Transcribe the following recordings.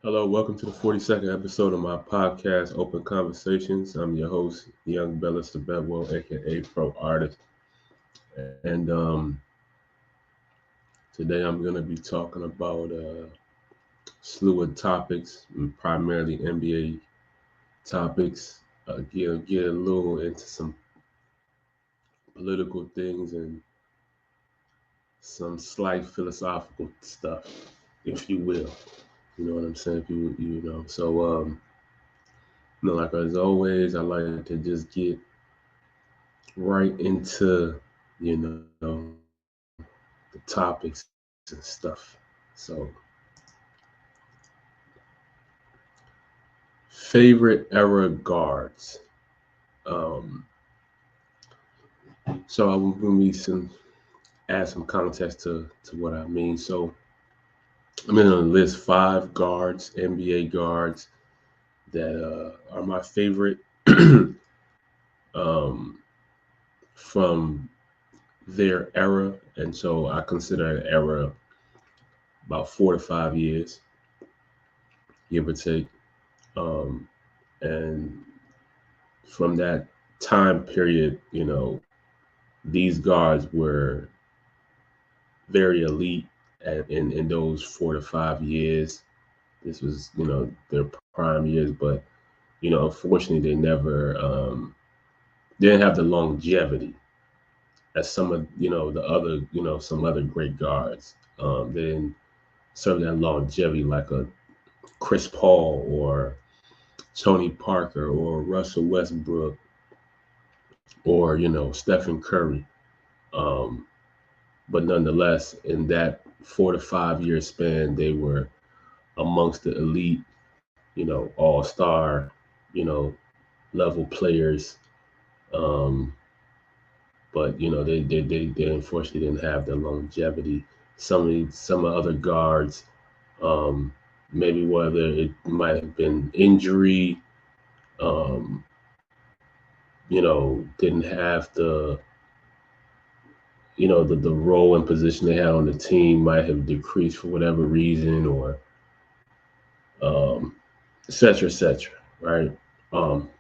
Hello, welcome to the 42nd episode of my podcast, Open Conversations. I'm your host, Nyongbella, aka Pro Artist. And today I'm going to be talking about slew of topics, primarily NBA topics. Get a little into some political things and some slight philosophical stuff, if you will. You know what I'm saying? If you know. Like as always, I like to just get right into, the topics and stuff. So, favorite era guards. Um, so I will give me add some context to what I mean. So I'm going to list five guards, NBA guards that are my favorite um, from their era, and so I consider an era about 4 to 5 years, give or take. Um, and from that time period, these guards were very elite in those 4 to 5 years. This was, their prime years, but unfortunately, they never didn't have the longevity as some of the other some other great guards. They didn't serve that longevity like a Chris Paul or Tony Parker or Russell Westbrook or Stephen Curry. Um, but nonetheless, in that 4 to 5 year span, they were amongst the elite, all star, you know, level players. Um, but they unfortunately didn't have the longevity. Some other guards, um, maybe whether it might have been injury, um, didn't have the role and position they had on the team might have decreased for whatever reason, or um, et cetera, et cetera, right?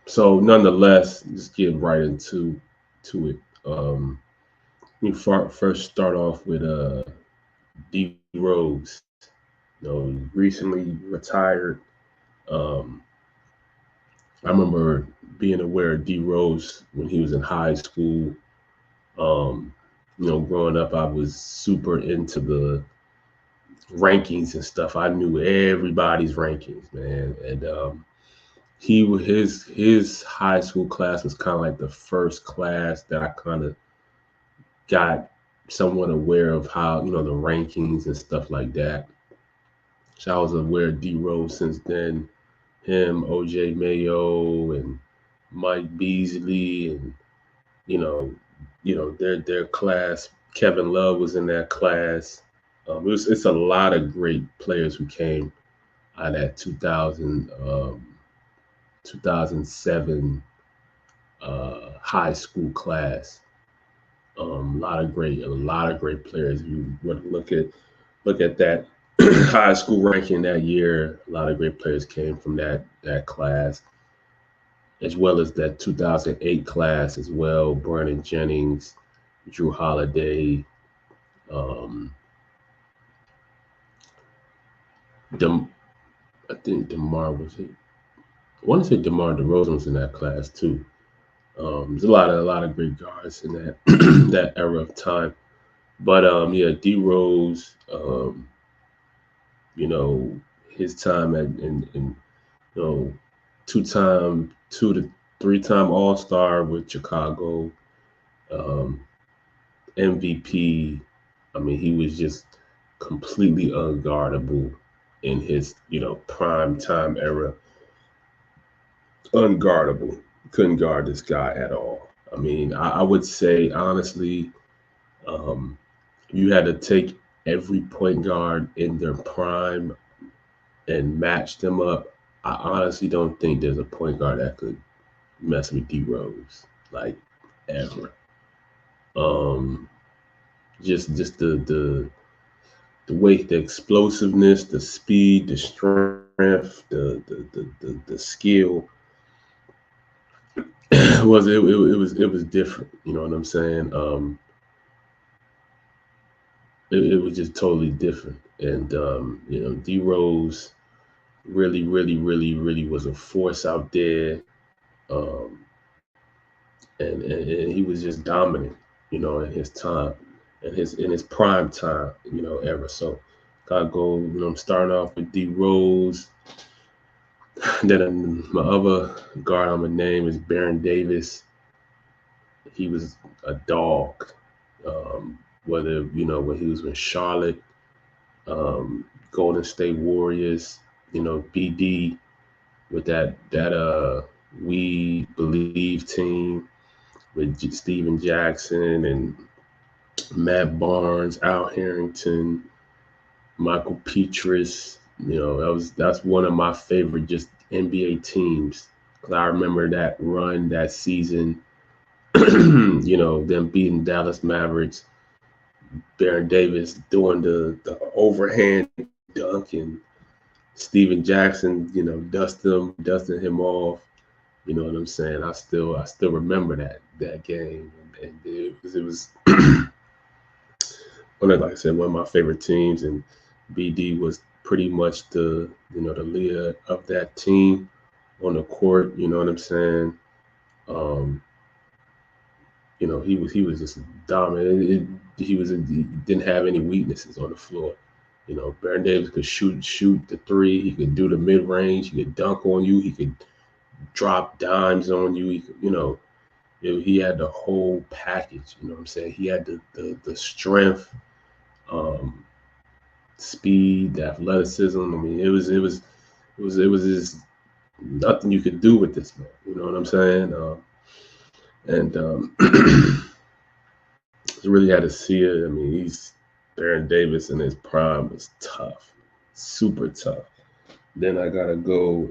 So nonetheless, just get right into it. First start off with D Rose. Recently retired. Um, I remember being aware of D Rose when he was in high school. Um, growing up, I was super into the rankings and stuff. I knew everybody's rankings, man. And his high school class was kind of like the first class that I kind of got somewhat aware of how the rankings and stuff like that. So I was aware of D Rose since then. Him, OJ Mayo, and Mike Beasley, and you know, their class. Kevin Love was in that class. It's a lot of great players who came out of that 2007 high school class. A lot of great players. If you would look at that high school ranking that year, a lot of great players came from that class, as well as that 2008 class as well. Brandon Jennings, Drew Holiday, um, Dem, I think Demar was it. I want to say DeMar DeRozan was in that class too. There's a lot of great guards in that that era of time. But yeah, D Rose, you know, his time in you know, two to three-time All Star with Chicago, um, MVP. I mean, he was just completely unguardable in his prime time era. Unguardable. Couldn't guard this guy at all. I mean, I would say honestly, um, you had to take every point guard in their prime and match them up. I honestly don't think there's a point guard that could mess with D Rose, like ever. Um, just the way, the explosiveness, the speed, the strength. strength, the skill it was different. You know what I'm saying? It was just totally different. And D Rose really was a force out there. Um, and he was just dominant, in his time, in his prime time, era. So gotta go. I'm starting off with D Rose. Then my other guard I'm gonna name is Baron Davis. He was a dog. Whether when he was with Charlotte, Golden State Warriors, BD with that We Believe team with Steven Jackson and Matt Barnes, Al Harrington, Michael Petras. That's one of my favorite just NBA teams. 'Cause I remember that run, that season, them beating Dallas Mavericks, Baron Davis doing the overhand dunk, and Steven Jackson, dusting him off. You know what I'm saying? I still remember that game, and it was like I said, one of my favorite teams, and BD was pretty much the leader of that team on the court. You know what I'm saying? Um, he was just dominant. He didn't have any weaknesses on the floor. Baron Davis could shoot the three. He could do the mid range. He could dunk on you. He could drop dimes on you. He could, he had the whole package. You know what I'm saying? He had the strength, speed, the athleticism. I mean, it was just nothing you could do with this man. You know what I'm saying? And you really had to see it. I mean, Baron Davis in his prime was tough, super tough. Then I gotta go.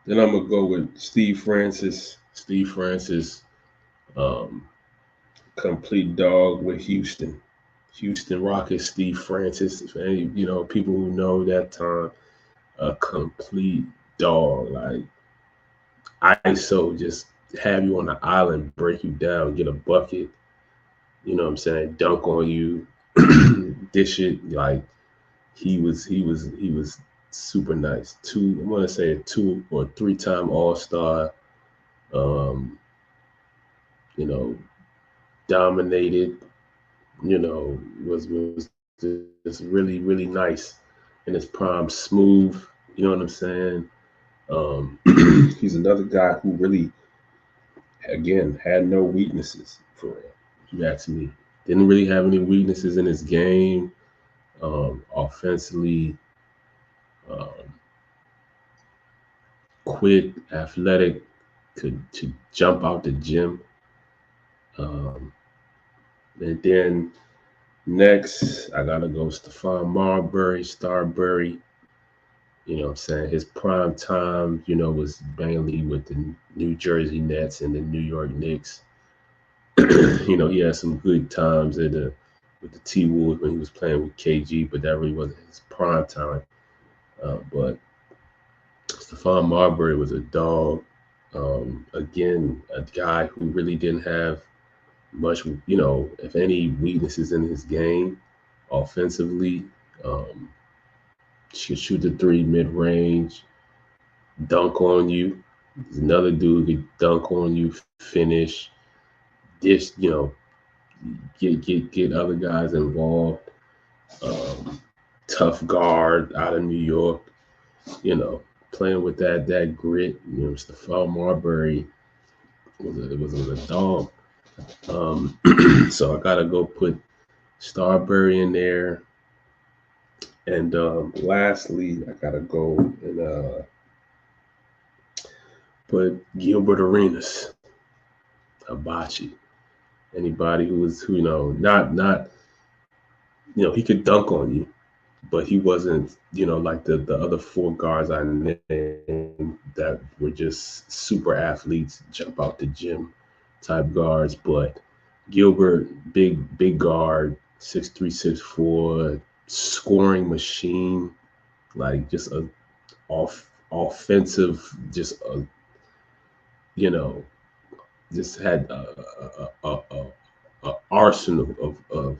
Then I'm gonna go with Steve Francis. Steve Francis, complete dog with Houston. Houston Rockets, Steve Francis. People who know that time, a complete dog. Like ISO, just have you on the island, break you down, get a bucket. You know what I'm saying? Dunk on you, dish it. Like he was super nice. I want to say a 2 or 3 time All-Star. Um, you know, dominated. Was just really nice in his prime, smooth. You know what I'm saying? He's another guy who really, again, had no weaknesses for real. If you ask me, didn't really have any weaknesses in his game. Offensively, um, quick, athletic, could to jump out the gym. Um, and then next, I gotta go Stephon Starbury. You know what I'm saying? His prime time, was mainly with the New Jersey Nets and the New York Knicks. He had some good times with the T Wolves when he was playing with KG, but that really wasn't his prime time. But Stephon Marbury was a dog. Again, a guy who really didn't have much, if any, weaknesses in his game offensively. Should shoot the three mid range, dunk on you. There's another dude could dunk on you, finish, dish, get other guys involved. Um, Tough guard out of New York, playing with that grit. Stephon Marbury was a dog. So I gotta go put Starbury in there. And lastly, I gotta go and put Gilbert Arenas, Hibachi. Anybody who not he could dunk on you, but he wasn't like the other 4 guards I named that were just super athletes, jump out the gym type guards. But Gilbert, big guard, 6'3", 6'4", scoring machine, like just a offensive, just a, you know, just had a arsenal of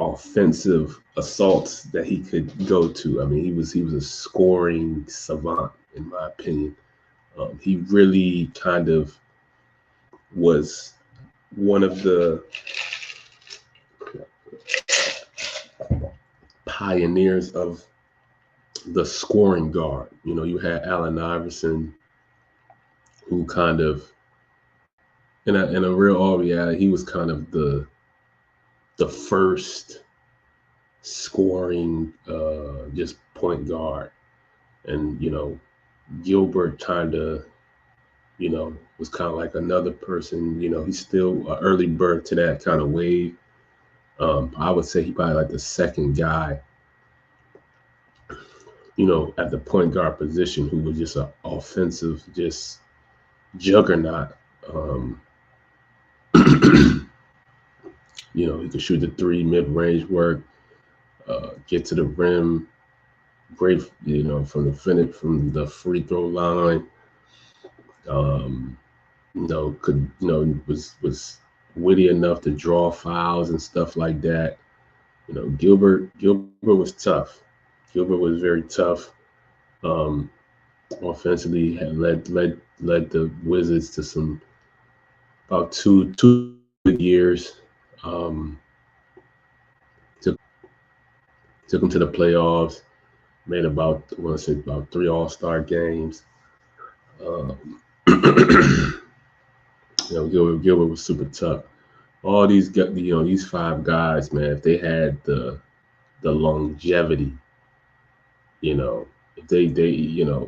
offensive assaults that he could go to. I mean, he was a scoring savant, in my opinion. He really kind of was one of the pioneers of the scoring guard. You know, you had Allen Iverson, who kind of, in a real all reality, he was kind of the first scoring just point guard, and Gilbert kind of was kind of like another person. He's still an early bird to that kind of wave. I would say he probably like the second guy, at the point guard position who was just an offensive, just juggernaut. Um, he could shoot the three, mid-range work, get to the rim, great, from the finish, from the free throw line. Um, could was witty enough to draw fouls and stuff like that. Gilbert was tough. Gilbert was very tough. Um, Offensively, had led the Wizards to some about two good years. Um, took them to the playoffs. Made about, I want to say, about 3 All-Star games. Um, Gilbert was super tough. All these 5 guys, man, if they had the longevity, if they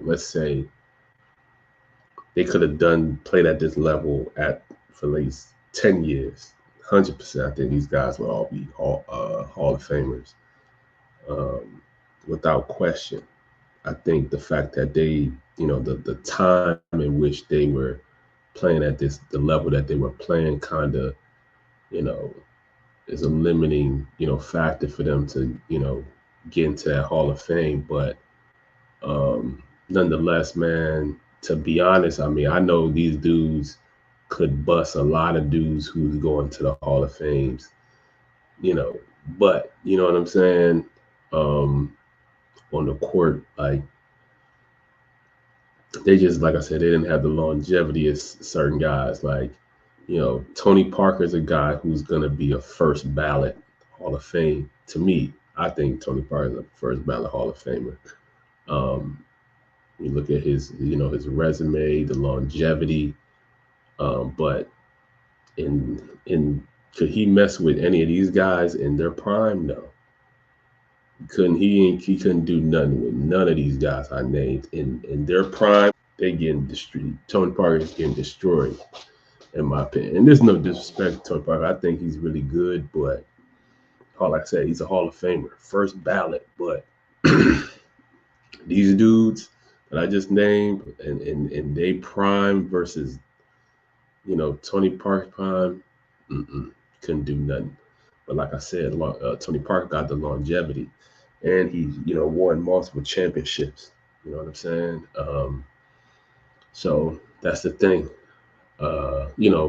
let's say they could have played at this level for at least 10 years, 100%. I think these guys would all be Hall of Famers, um, without question. I think the fact that they, the time in which they were playing at the level that they were playing, kind of, you know, is a limiting, factor for them to, get into that Hall of Fame. But nonetheless, man, to be honest, I mean, I know these dudes could bust a lot of dudes who's going to the Hall of Fames, you know, but you know what I'm saying? Um, on the court, like they just, like I said, they didn't have the longevity as certain guys. Like, Tony Parker's a guy who's gonna be a first ballot Hall of Fame. To me, I think Tony Parker's a first ballot Hall of Famer. Um, you look at his resume, the longevity. But in could he mess with any of these guys in their prime? No. He couldn't do nothing with none of these guys I named in their prime. They getting destroyed. Tony Parker is getting destroyed, in my opinion. And there's no disrespect to Tony Parker. I think he's really good, but like I said, he's a Hall of Famer, first ballot. But these dudes that I just named and they prime versus Tony Parker prime, couldn't do nothing. But like I said, Tony Parker got the longevity, and he won multiple championships. You know what I'm saying? So that's the thing.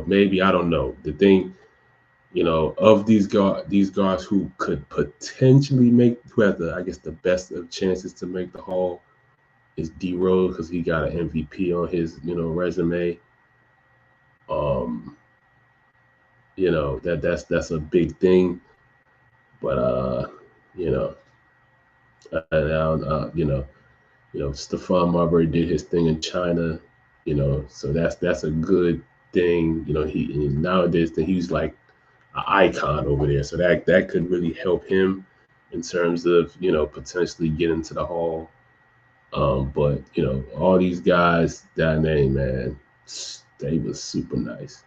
Maybe, I don't know. The thing, of these guys who could potentially who have the best of chances to make the Hall is D Rose, because he got an MVP on his resume. That's a big thing, but you know, Stephon Marbury did his thing in China, so that's a good thing. Nowadays that he's like an icon over there, so that could really help him in terms of potentially getting to the Hall. But all these guys that I named, man, they was super nice,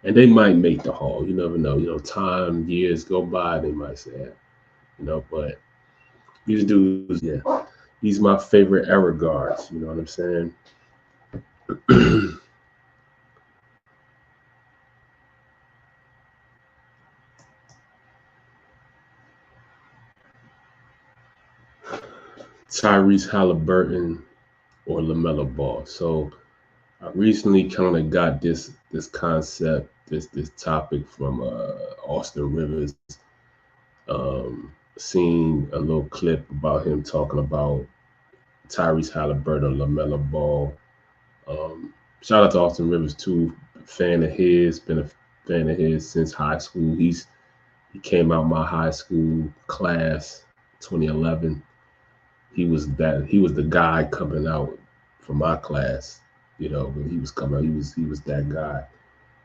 and they might make the Hall. You never know. Time, years go by, they might say that. But these dudes, yeah, he's my favorite era guards. You know what I'm saying? Tyrese Halliburton or Lamelo Ball. So I recently kind of got this concept, this topic from Austin Rivers. Seen a little clip about him talking about Tyrese Halliburton, Lamelo Ball. Shout out to Austin Rivers too. Fan of his, been a fan of his since high school. He came out my high school class, 2011. He was the guy coming out from my class. You know, when he was coming out, he was that guy.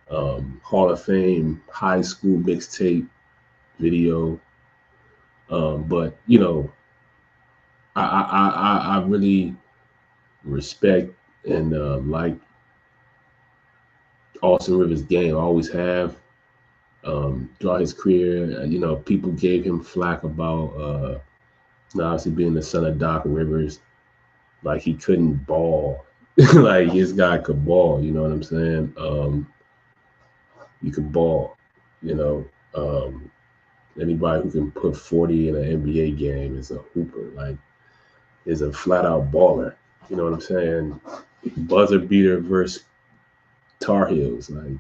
Hall of Fame high school mixtape video. But you know, I really respect and like Austin Rivers' game. I always have. Throughout his career, you know, people gave him flack about obviously being the son of Doc Rivers, like he couldn't ball. Like his guy could ball, you know what I'm saying? He could ball, you know. Anybody who can put 40 in an NBA game is a hooper, like is a flat out baller. You know what I'm saying? Buzzer beater versus Tar Heels, like,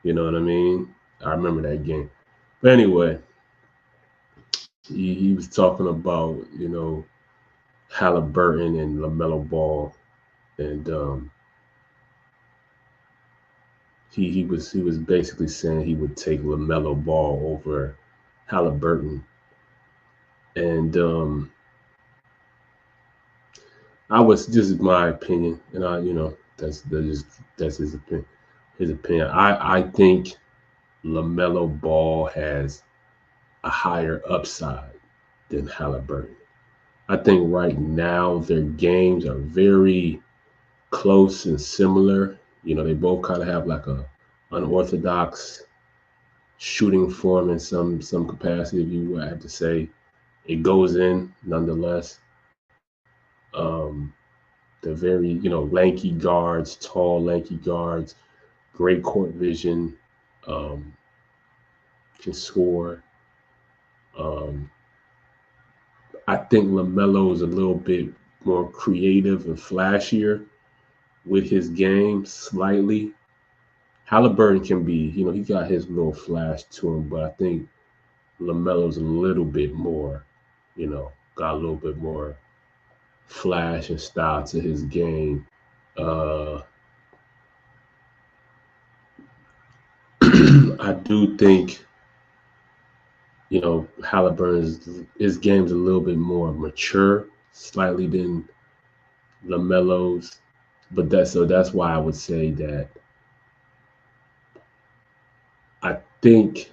you know what I mean? I remember that game. But anyway, he was talking about, you know, Halliburton and LaMelo Ball, and he was basically saying he would take LaMelo Ball over Halliburton, and I was just my opinion, and I, you know, that's his opinion. His opinion. I think LaMelo Ball has a higher upside than Halliburton. I think right now their games are very close and similar. You know, they both kind of have like a unorthodox shooting form in some capacity, if you would have to say. It goes in nonetheless. Um, they're very, you know, lanky guards, tall, lanky guards, great court vision, um, can score. Um, I think LaMelo is a little bit more creative and flashier with his game, slightly. Halliburton can be, you know, he got his little flash to him, but I think LaMelo's a little bit more, you know, got a little bit more flash and style to his game. Uh, I do think, you know, Halliburton's his game's a little bit more mature, slightly than LaMelo's, but that's why I would say that I think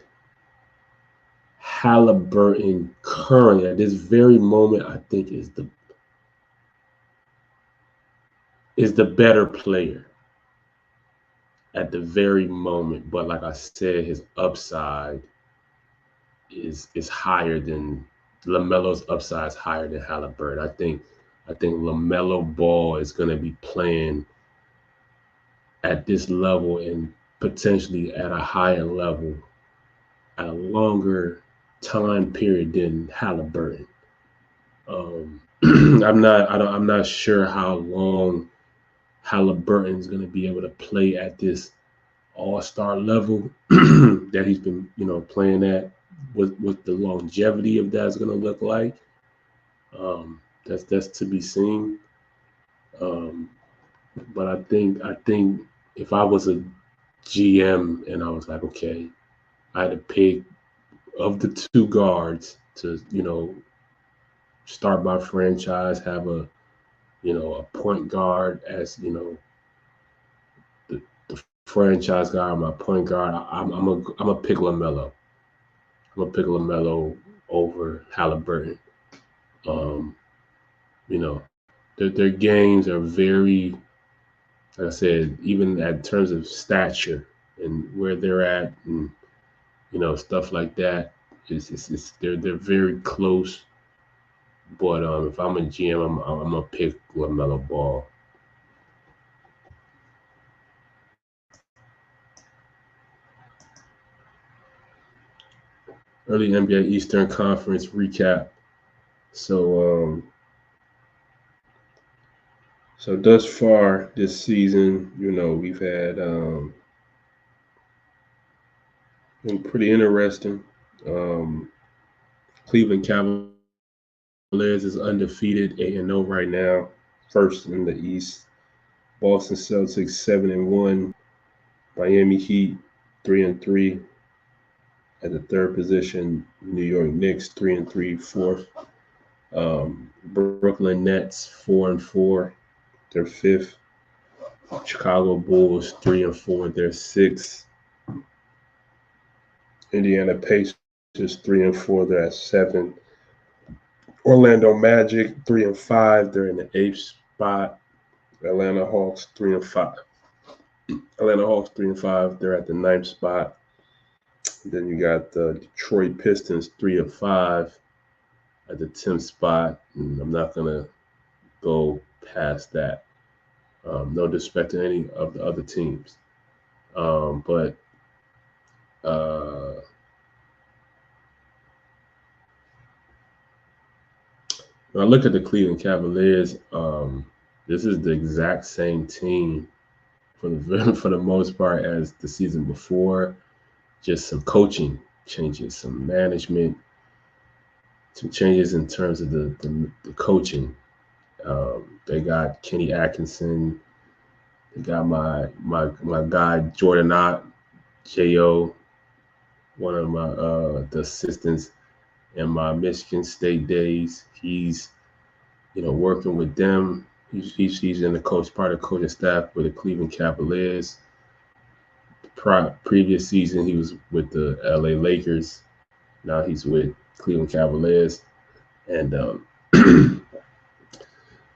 Halliburton currently at this very moment, I think is the better player at the very moment. But like I said, his upside is higher than LaMelo's upside is higher than Halliburton. I think LaMelo Ball is going to be playing at this level and potentially at a higher level at a longer time period than Halliburton. I'm not sure how long Halliburton's going to be able to play at this all-star level that he's been, you know, playing at. What the longevity of that's going to look like. That's to be seen. Um, but I think if I was a GM and I was like, okay, I had to pick of the two guards to, you know, start my franchise, have a, you know, a point guard as, you know, the franchise guy, my point guard. I'm a pick Lamelo. I'm gonna pick Lamelo over Halliburton. Um, you know, their games are very, like I said, even at terms of stature and where they're at, and you know, stuff like that. They're very close. But if I'm a GM, I'm gonna pick Lamelo Ball. Early NBA Eastern Conference recap. So So thus far this season, we've had been pretty interesting. Um, Cleveland Cavaliers is undefeated, 8-0 right now, first in the East. Boston Celtics 7-1. Miami Heat 3-3 at the third position. New York Knicks 3-3, fourth. Brooklyn Nets 4-4, they're fifth. Chicago Bulls 3-4, they're sixth. Indiana Pacers 3-4, they're at seventh. Orlando Magic 3-5, they're in the eighth spot. Atlanta Hawks 3-5. Atlanta Hawks 3-5, they're at the ninth spot. Then you got the Detroit Pistons 3-5 at the 10th spot. And I'm not gonna go past that. No disrespect to any of the other teams, but uh, when I look at the Cleveland Cavaliers, this is the exact same team for the for the most part as the season before. Just some coaching changes, some management, some changes in terms of the coaching. They got Kenny Atkinson. They got my guy Jordan Ott, Jo, one of my the assistants in my Michigan State days. He's working with them. He's in the part of the coaching staff with the Cleveland Cavaliers. Previous season he was with the LA Lakers. Now he's with Cleveland Cavaliers, and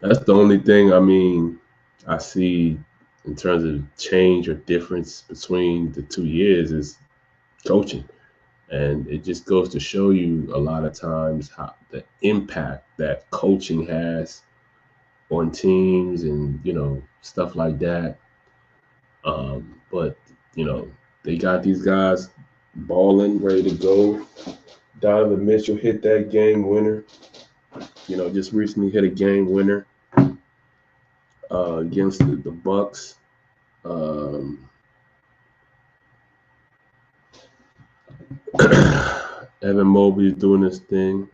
that's the only thing I see in terms of change or difference between the 2 years is coaching. And it just goes to show you a lot of times how the impact that coaching has on teams and stuff like that. But they got these guys balling, ready to go. Donovan Mitchell hit that game winner. Just recently hit a game winner against the Bucks. Evan Mobley's doing his thing.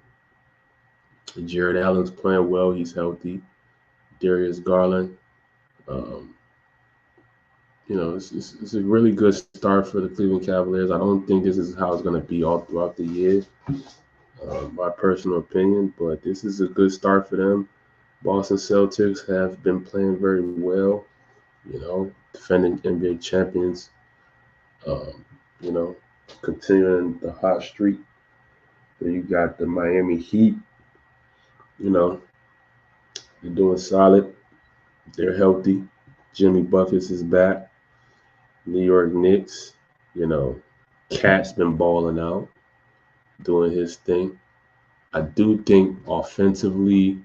Jared Allen's playing well. He's healthy. Darius Garland. It's a really good start for the Cleveland Cavaliers. I don't think this is how it's going to be all throughout the year, my personal opinion, but this is a good start for them. Boston Celtics have been playing very well, defending NBA champions, continuing the hot streak. Then you got the Miami Heat, they're doing solid. They're healthy. Jimmy Buckets is back. New York Knicks, Cat's been balling out, doing his thing. I do think offensively,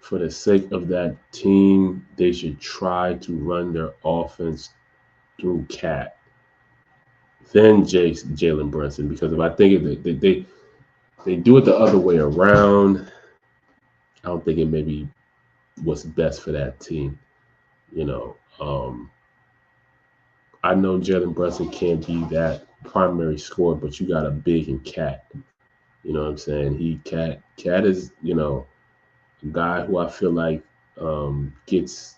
for the sake of that team, they should try to run their offense through Cat, then Jalen Brunson. Because if I think they do it the other way around, I don't think it may be what's best for that team. I know Jalen Brunson can't be that primary scorer, but you got a big and Cat. You know what I'm saying? Cat is, a guy who I feel like gets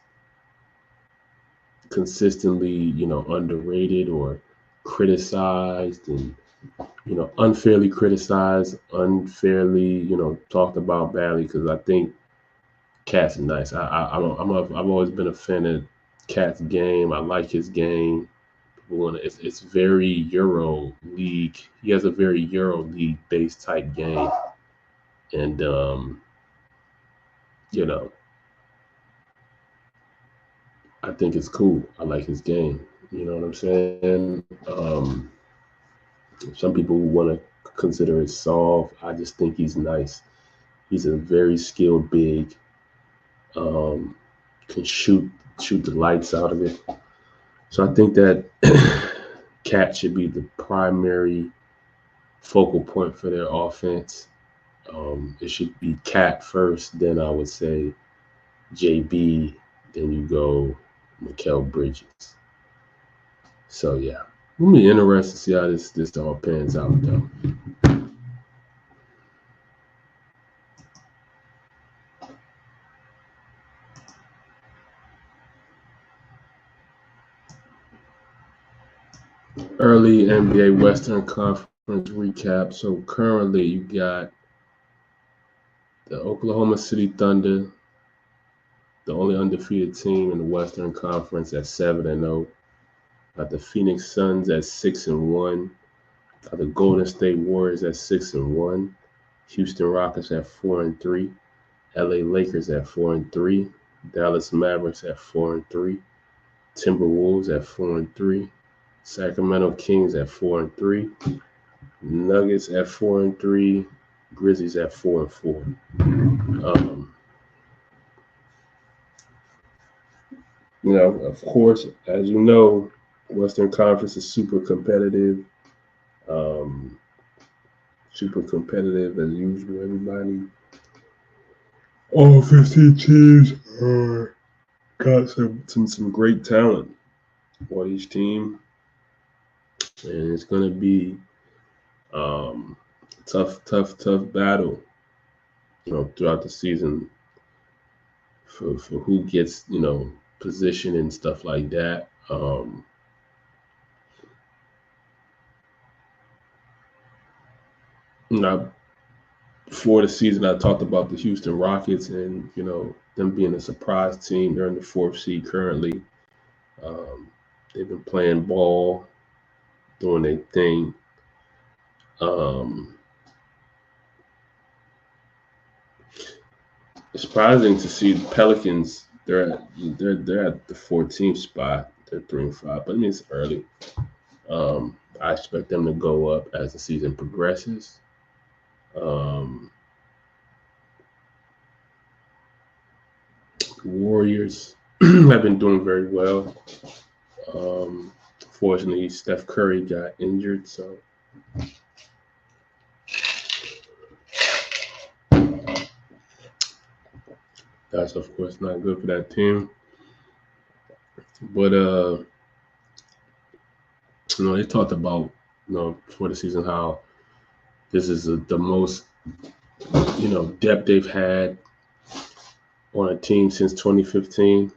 consistently, underrated or criticized and, unfairly criticized, unfairly, talked about badly, because I think Cat's nice. I've always been a fan of Cat's game. I like his game. It's very Euro League. He has a very Euro League based type game, and I think it's cool. I like his game. You know what I'm saying? Some people want to consider it soft. I just think he's nice. He's a very skilled big. Can shoot the lights out of it. So I think that Cat should be the primary focal point for their offense. It should be Cat first, then I would say JB, then you go Mikal Bridges. So yeah, it'll be interesting to see how this all pans out though. Early NBA Western Conference recap. So currently you got the Oklahoma City Thunder, the only undefeated team in the Western Conference at 7-0. Got the Phoenix Suns at 6-1. Got the Golden State Warriors at 6-1. Houston Rockets at 4-3. LA Lakers at 4-3. Dallas Mavericks at 4-3. Timberwolves at 4-3. Sacramento Kings at 4-3. Nuggets at 4-3. Grizzlies at 4-4. Of course, as you know, Western Conference is super competitive. Super competitive as usual. Everybody, all 15 teams got some great talent on each team, and it's gonna be tough battle, throughout the season for who gets position and stuff like that. Before the season, I talked about the Houston Rockets and them being a surprise team. They're in the 4th seed currently. They've been playing ball, doing their thing. It's surprising to see the Pelicans. They're at the 14th spot. They're 3-5, but I mean it's early. I expect them to go up as the season progresses. Warriors have been doing very well. Fortunately, Steph Curry got injured, so that's of course not good for that team. But they talked about before the season how this is the most depth they've had on a team since 2015,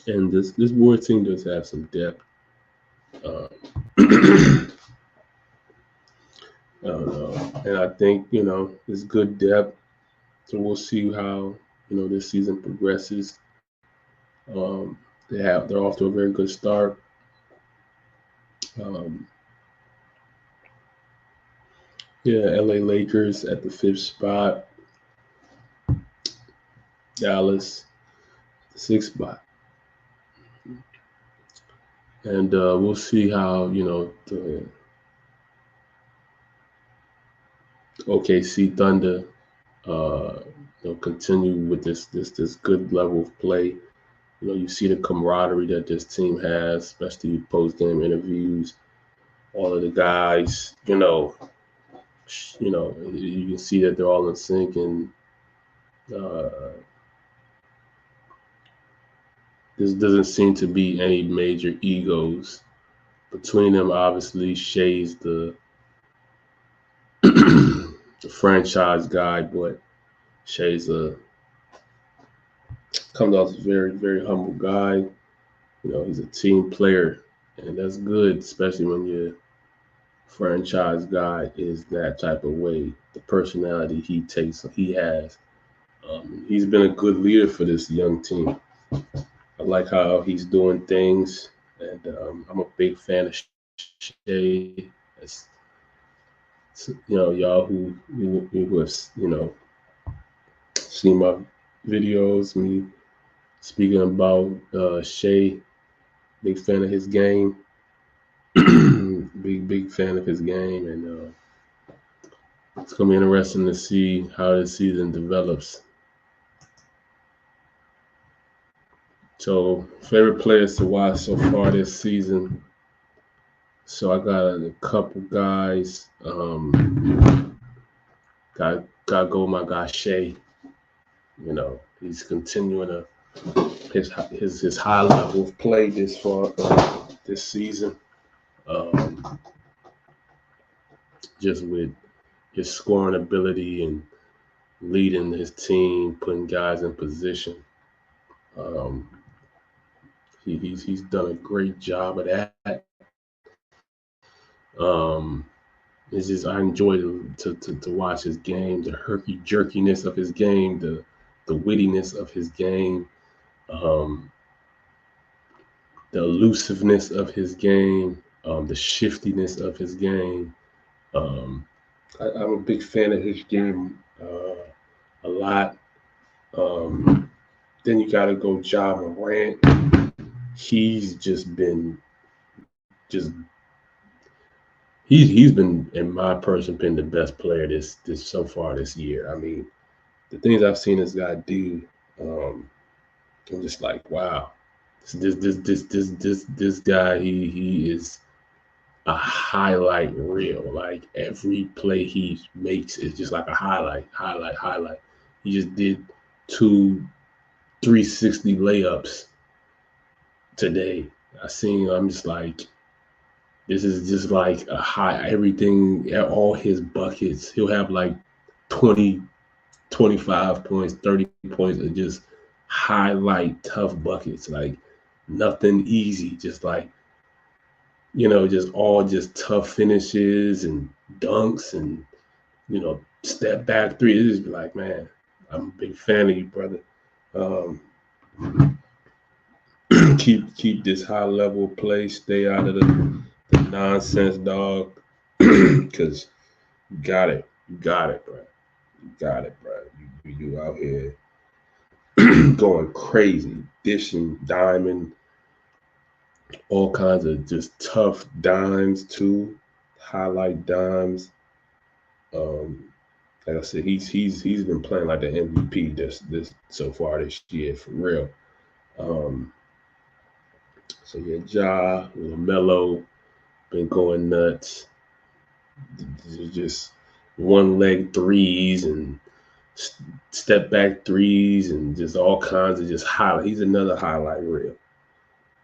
and this Warriors team does have some depth. I don't know, and I think it's good depth. So we'll see how this season progresses. They're off to a very good start. LA Lakers at the 5th spot. Dallas, the 6th spot. And we'll see how the OKC Thunder continue with this good level of play. You see the camaraderie that this team has, especially post-game interviews. All of the guys, you can see that they're all in sync, and there doesn't seem to be any major egos between them. Obviously, Shea's the the franchise guy, but Shea's comes off as a very, very humble guy. He's a team player, and that's good, especially when your franchise guy is that type of way. The personality he has. He's been a good leader for this young team. I like how he's doing things, and I'm a big fan of Shea. Y'all who have seen my videos, me speaking about Shea, big fan of his game. big fan of his game, and it's gonna be interesting to see how this season develops. So, favorite players to watch so far this season. So I got a couple guys. Got go my guy Shea. He's continuing to his high level of play this far this season. Um, just with his scoring ability and leading his team, putting guys in position. Um, he's done a great job of that. Um, it's just I enjoy to watch his game, the herky jerkiness of his game, the wittiness of his game, um, the elusiveness of his game, the shiftiness of his game. Um, I'm a big fan of his game a lot. Then you got to go Ja Morant. He's just been just he's been, in my personal opinion, the best player this so far this year. I mean, the things I've seen this guy do, um, I'm just like, wow, this guy, he is a highlight reel. Like every play he makes is just like a highlight. He just did two 360 layups today. I'm just like, this is just like a high, everything, all his buckets. He'll have like 20, 25 points, 30 points of just highlight tough buckets. Like nothing easy, just like, just all just tough finishes and dunks and, step back three. It's just like, man, I'm a big fan of you, brother. Um, keep this high level play. Stay out of the nonsense, dog. Because you got it, bro. You got it, bro. You out here going crazy, dishing, diming, all kinds of just tough dimes too, highlight dimes. Like I said, he's been playing like the MVP this so far this year for real. Um, so yeah, Lamelo been going nuts. Just one leg threes and step back threes and just all kinds of just highlight. He's another highlight reel.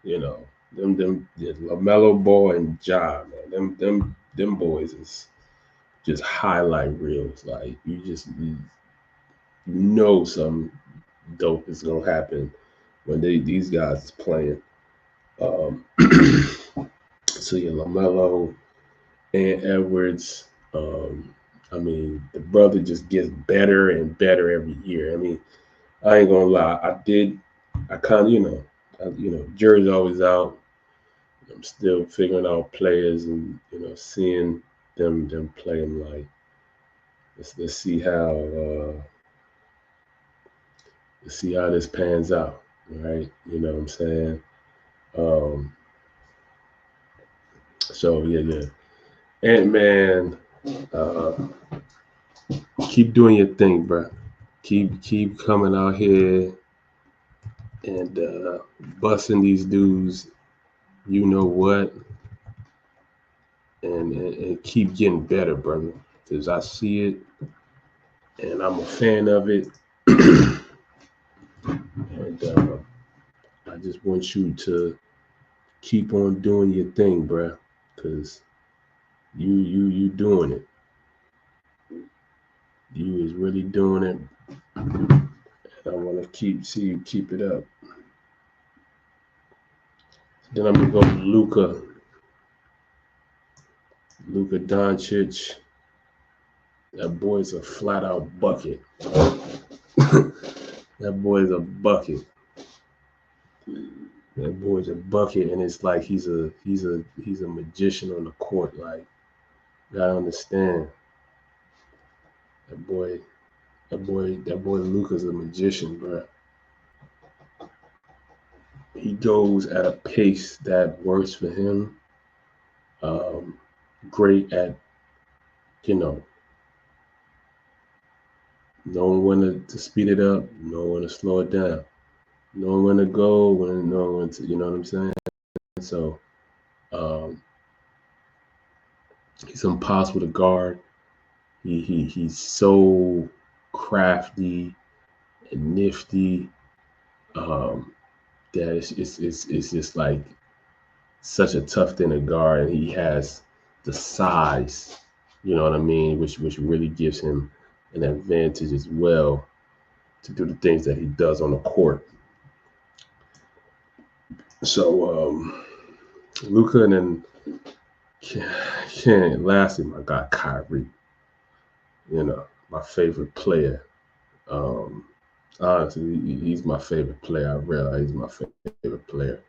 You know, them Lamelo Ball and Ja, man, them boys is just highlight reels. Like you know something dope is gonna happen when these guys is playing. Um, so yeah, Lamelo and Edwards. I mean, the brother just gets better and better every year. I mean, I ain't gonna lie. I kind of, jury's always out. I'm still figuring out players and seeing them play. I'm like, let's see how this pans out, right? You know what I'm saying? Um, so yeah. Ant-Man, uh, keep doing your thing, bro. Keep coming out here and busting these dudes. You know what? And keep getting better, brother. Because I see it, and I'm a fan of it. And I just want you to keep on doing your thing, bro. Because you doing it. You is really doing it. And I want to see you keep it up. Then I'm gonna go to Luka Doncic. That boy's a flat out bucket. That boy's a bucket. That boy's a bucket, and it's like he's a magician on the court. Like, you gotta understand, that boy Luka's a magician, bro. He goes at a pace that works for him. Great at, knowing when to speed it up, knowing when to slow it down, knowing when to go, knowing when to, you know what I'm saying? So he's impossible to guard. He's so crafty and nifty. That it's just like such a tough thing to guard, and he has the size, you know what I mean, which really gives him an advantage as well to do the things that he does on the court. So Luka, and then lastly, my guy Kyrie, my favorite player. Honestly, he's my favorite player. I realize he's my favorite player.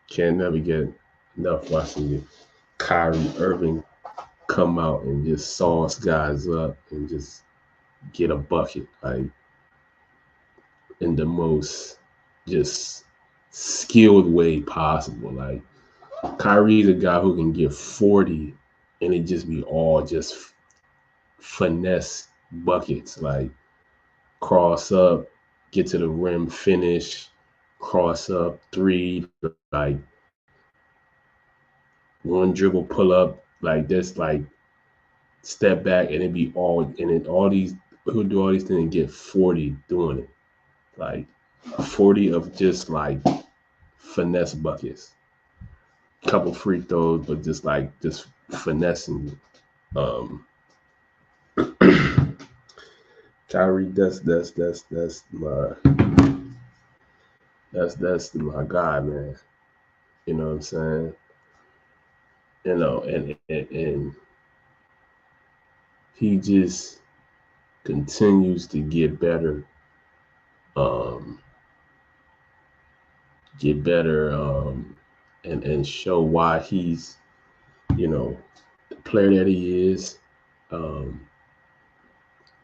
Can't never get enough watching Kyrie Irving come out and just sauce guys up and just get a bucket, like in the most just skilled way possible. Like Kyrie's a guy who can get 40 and it just be all just finesse buckets, like cross up, get to the rim, finish, cross up, three, like one dribble pull up, like this, like step back, and it be all, and then all these, he'll do all these things and get 40 doing it, like 40 of just like finesse buckets, couple free throws, but just finessing. Kyrie, that's my guy, man. You know what I'm saying? And he just continues to get better, and show why he's, the player that he is,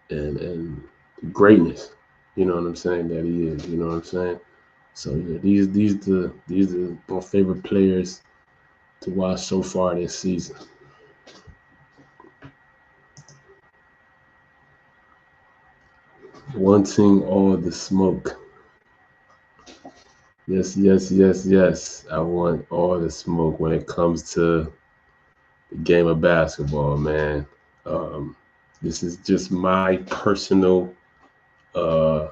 and greatness, you know what I'm saying, that he is, you know what I'm saying? So yeah, these are my favorite players to watch so far this season. Wanting all the smoke. Yes. I want all the smoke when it comes to the game of basketball, man. This is just my personal, I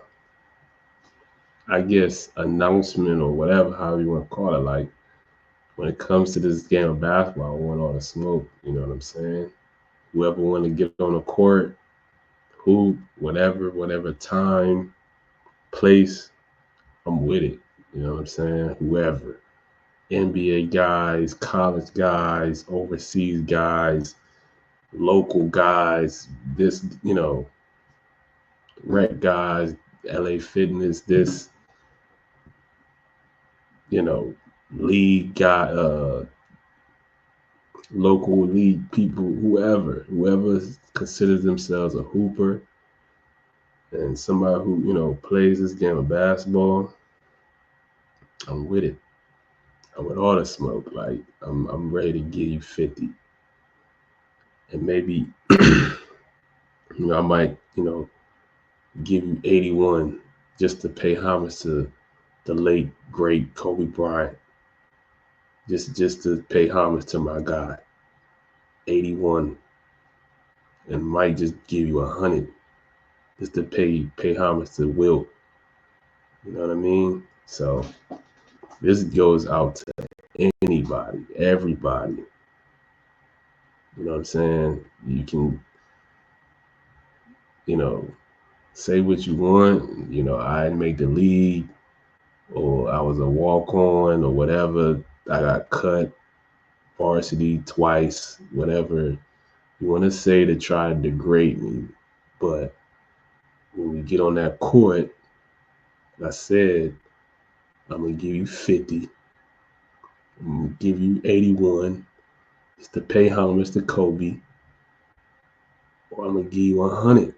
guess, announcement or whatever, however you want to call it. Like, when it comes to this game of basketball, I want all the smoke. You know what I'm saying? Whoever want to get on the court, hoop, whatever time, place, I'm with it. You know what I'm saying? Whoever. NBA guys, college guys, overseas guys, local guys, this, rec guys, LA Fitness, this, league guy, local league people, whoever considers themselves a hooper and somebody who, plays this game of basketball, I'm with it. I'm with all the smoke. Like, I'm ready to give you 50. And maybe, I might, give you 81 just to pay homage to the late, great Kobe Bryant. Just to pay homage to my guy. 81. And might just give you 100 just to pay homage to Wilt. You know what I mean? So this goes out to anybody, everybody. You know what I'm saying? You can, say what you want. I didn't make the league, or I was a walk-on, or whatever. I got cut varsity twice, whatever you want to say to try to degrade me. But when we get on that court, like I said, I'm going to give you 50. I'm going to give you 81 just to pay homage to Kobe. Or I'm going to give you 100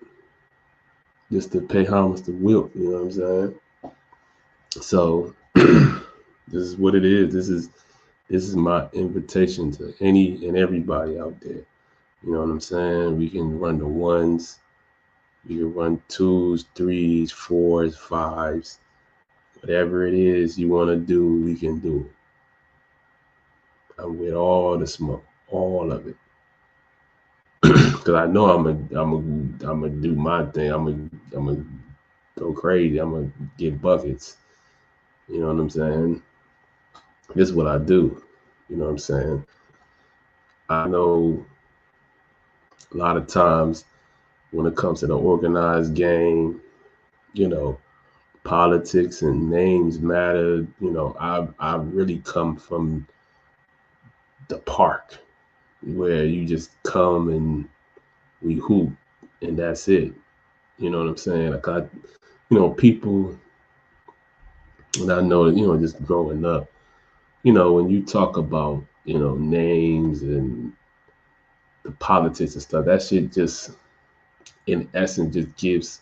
just to pay homage to Wilt. You know what I'm saying? So this is what it is. This is my invitation to any and everybody out there. You know what I'm saying? We can run the ones. We can run twos, threes, fours, fives. Whatever it is you want to do, we can do it. I'm with all the smoke, all of it. Because I know I'm gonna do my thing. I'm gonna go crazy. I'm gonna get buckets. You know what I'm saying? This is what I do. You know what I'm saying? I know a lot of times when it comes to the organized game, you know, politics and names matter. You know, I really come from the park where you just come and we hoop and that's it. You know what I'm saying? Like people, and I know that, just growing up, when you talk about, names and the politics and stuff, that shit just, in essence, just gives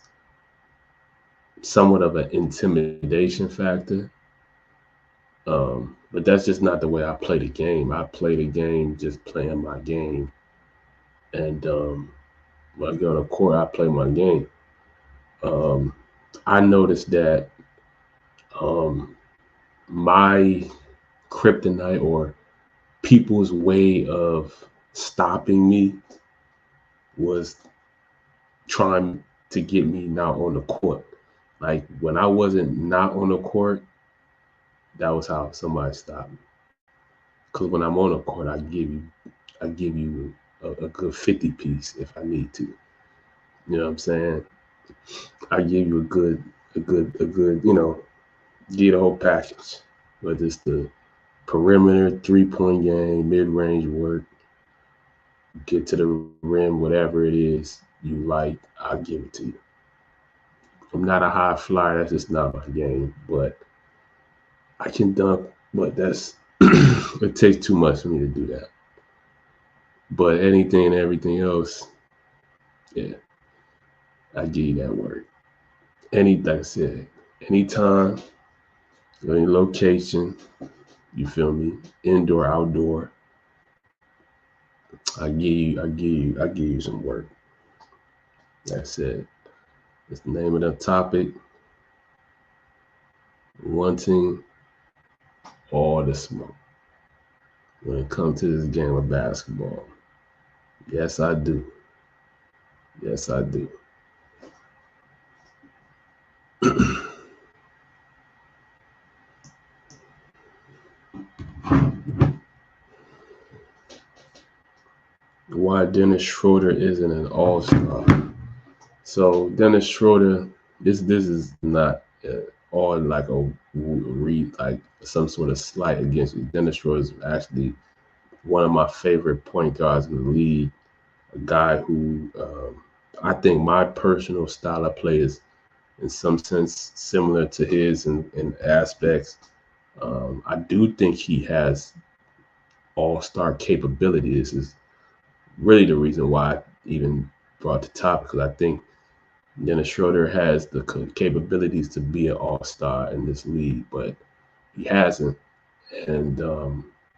somewhat of an intimidation factor. But that's just not the way I play the game. I play the game just playing my game. And when I go to court, I play my game. I noticed that my kryptonite or people's way of stopping me was trying to get me not on the court. Like when I wasn't not on the court, that was how somebody stopped me. Because when I'm on the court, I give you a good 50 piece if I need to. You know what I'm saying? I give you a good, give the whole package. Whether it's the perimeter, 3-point game, mid-range work, get to the rim, whatever it is you like, I'll give it to you. I'm not a high flyer, that's just not my game, but I can dunk, but that's it takes too much for me to do that. But anything and everything else, yeah, I give you that word. Like I said, anytime, any location, you feel me? Indoor, outdoor, I give you some work. That's it. That's the name of the topic. Wanting all the smoke when it comes to this game of basketball. Yes, I do. Yes, I do. Why Dennis Schroeder isn't an all-star. So Dennis Schroeder, this is not all like like some sort of slight against you. Dennis Schroeder is actually one of my favorite point guards in the league. A guy who I think my personal style of play is in some sense similar to his in aspects. I do think he has all-star capability. This is really the reason why I even brought the topic, because I think Dennis Schroeder has the capabilities to be an all-star in this league, but he hasn't. And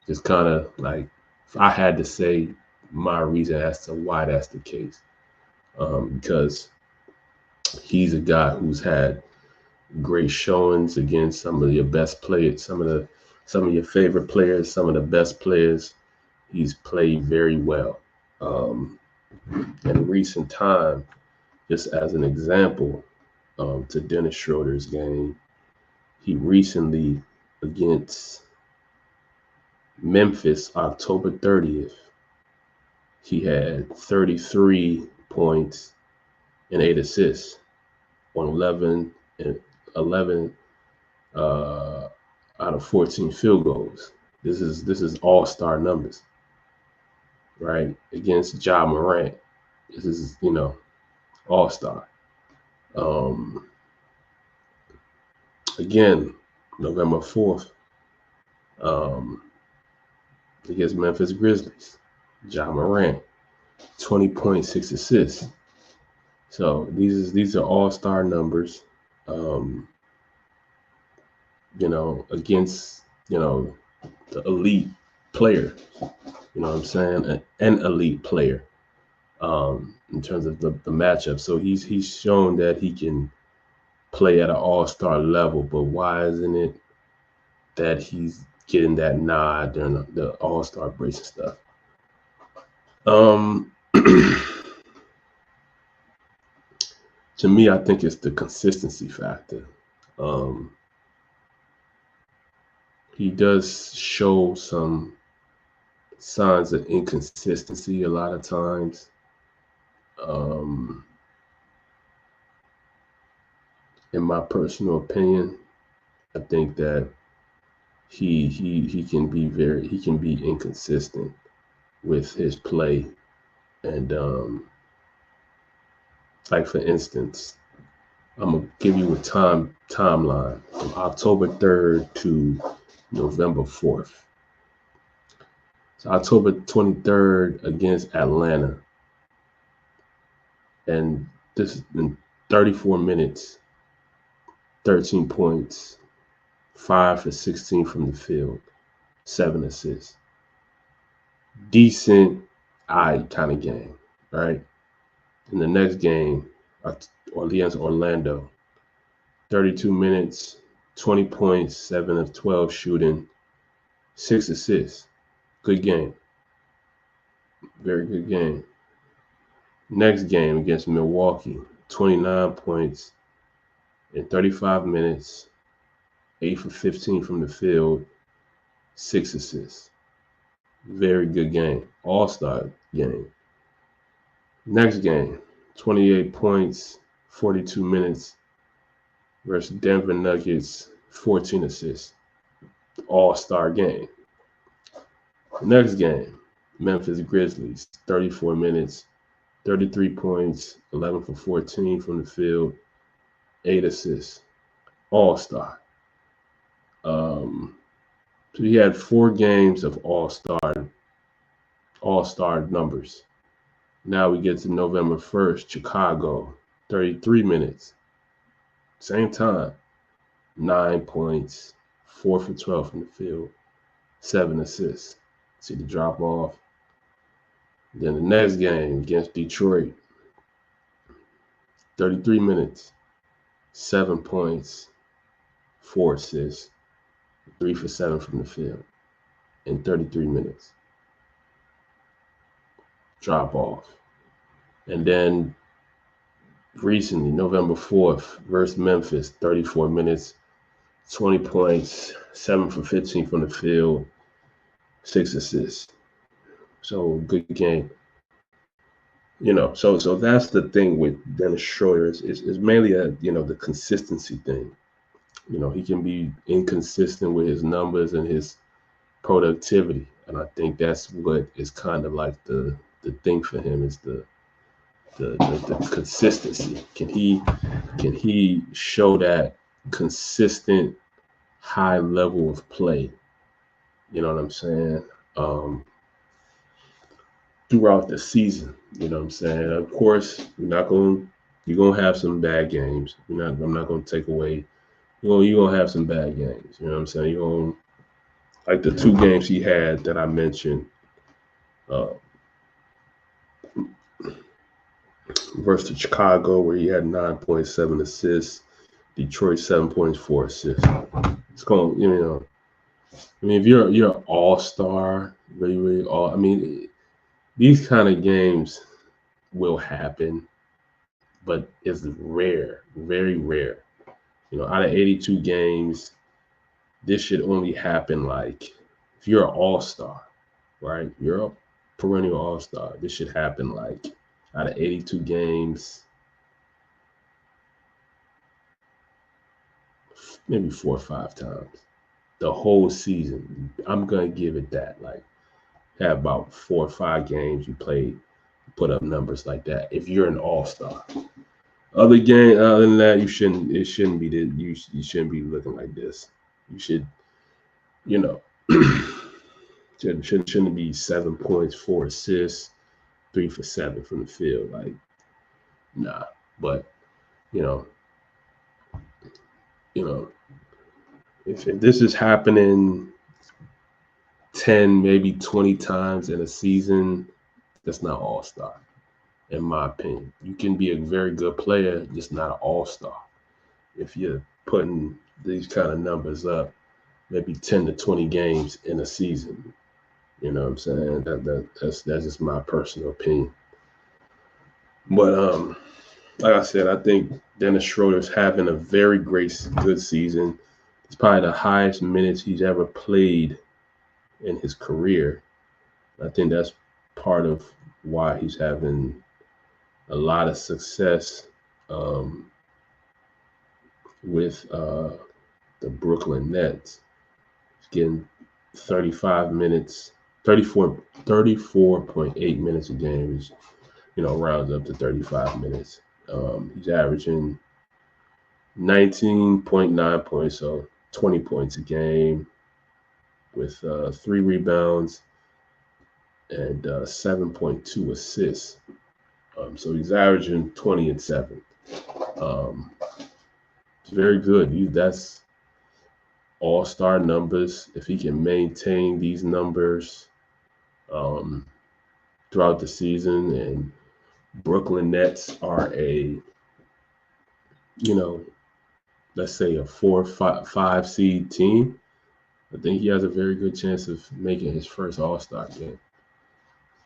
just kind of like, if I had to say my reason as to why that's the case, because he's a guy who's had great showings against some of your best players, some of your favorite players, some of the best players. He's played very well. In recent time, just as an example, to Dennis Schroeder's game, he recently against Memphis, October 30th, he had 33 points and 8 assists on 11 out of 14 field goals. This is all-star numbers, right? Against Ja Morant. This is, all-star. Again, November 4th, against Memphis Grizzlies, Ja Morant, 20 points, 6 assists. So these are all-star numbers, against, the elite player, you know what I'm saying? An elite player, in terms of the matchup. So he's shown that he can play at an all-star level, but why isn't it that he's getting that nod during the all-star breaks and stuff? To me, I think it's the consistency factor. Um, he does show some signs of inconsistency a lot of times. Um, in my personal opinion, I think that he can be inconsistent with his play, and like for instance, I'm gonna give you a timeline from October 3rd to November 4th. So October 23rd against Atlanta, and this is in 34 minutes, 13 points, 5 for 16 from the field, 7 assists. Decent, kind of game, right? In the next game, against Orlando, 32 minutes, 20 points, 7 of 12 shooting, 6 assists. Good game. Very good game. Next game against Milwaukee, 29 points in 35 minutes, 8 for 15 from the field, 6 assists. Very good game. All-star game. Next game, 28 points, 42 minutes versus Denver Nuggets, 14 assists. All-star game. Next game, Memphis Grizzlies, 34 minutes, 33 points, 11 for 14 from the field, 8 assists. All-star. So he had 4 games of all-star numbers. Now we get to November 1st, Chicago, 33 minutes. Same time, 9 points, 4 for 12 from the field, 7 assists. See the drop off. Then the next game against Detroit, 33 minutes, 7 points, 4 assists, 3 for 7 from the field in 33 minutes. Drop off. And then recently, November 4th, versus Memphis, 34 minutes, 20 points, 7 for 15 from the field, 6 assists. So good game. So that's the thing with Dennis Schroeder is mainly the consistency thing. He can be inconsistent with his numbers and his productivity, and I think that's what is kind of like the thing for him is the consistency. Can he show that consistent high level of play? You know what I'm saying? Throughout the season, you know what I'm saying? Of course, you're gonna have some bad games. I'm not gonna take away. You're gonna have some bad games. You know what I'm saying? You're gonna, like the 2 games he had that I mentioned, versus Chicago, where he had 9.7 assists, Detroit 7 points, 4 assists. It's going, if you're an all-star, really all. These kind of games will happen, but it's rare, very rare. Out of 82 games, this should only happen like if you're an all-star, right? You're a perennial all-star. This should happen like out of 82 games, maybe 4 or 5 times. The whole season, I'm gonna give it that. Like, have about 4 or 5 games you played, put up numbers like that. If you're an all-star, other than that, you shouldn't be looking like this. You should, shouldn't be 7 points, 4 assists, 3 for 7 from the field. Like, nah. But if this is happening 10, maybe 20 times in a season, that's not all-star, in my opinion. You can be a very good player, just not an all-star. If you're putting these kind of numbers up, maybe 10 to 20 games in a season. You know what I'm saying? That's just my personal opinion. But like I said, I think Dennis Schroeder's having a very good season. It's probably the highest minutes he's ever played in his career. I think that's part of why he's having a lot of success um, with the Brooklyn Nets. He's getting 35 minutes, 34.8 minutes a game, which, rounds up to 35 minutes. He's averaging 19.9 points, so 20 points a game with 3 rebounds and 7.2 assists. So he's averaging 20 and 7. It's very good. That's all-star numbers. If he can maintain these numbers um, throughout the season, and Brooklyn Nets are let's say a 4-5 seed team, I think he has a very good chance of making his first All-Star game.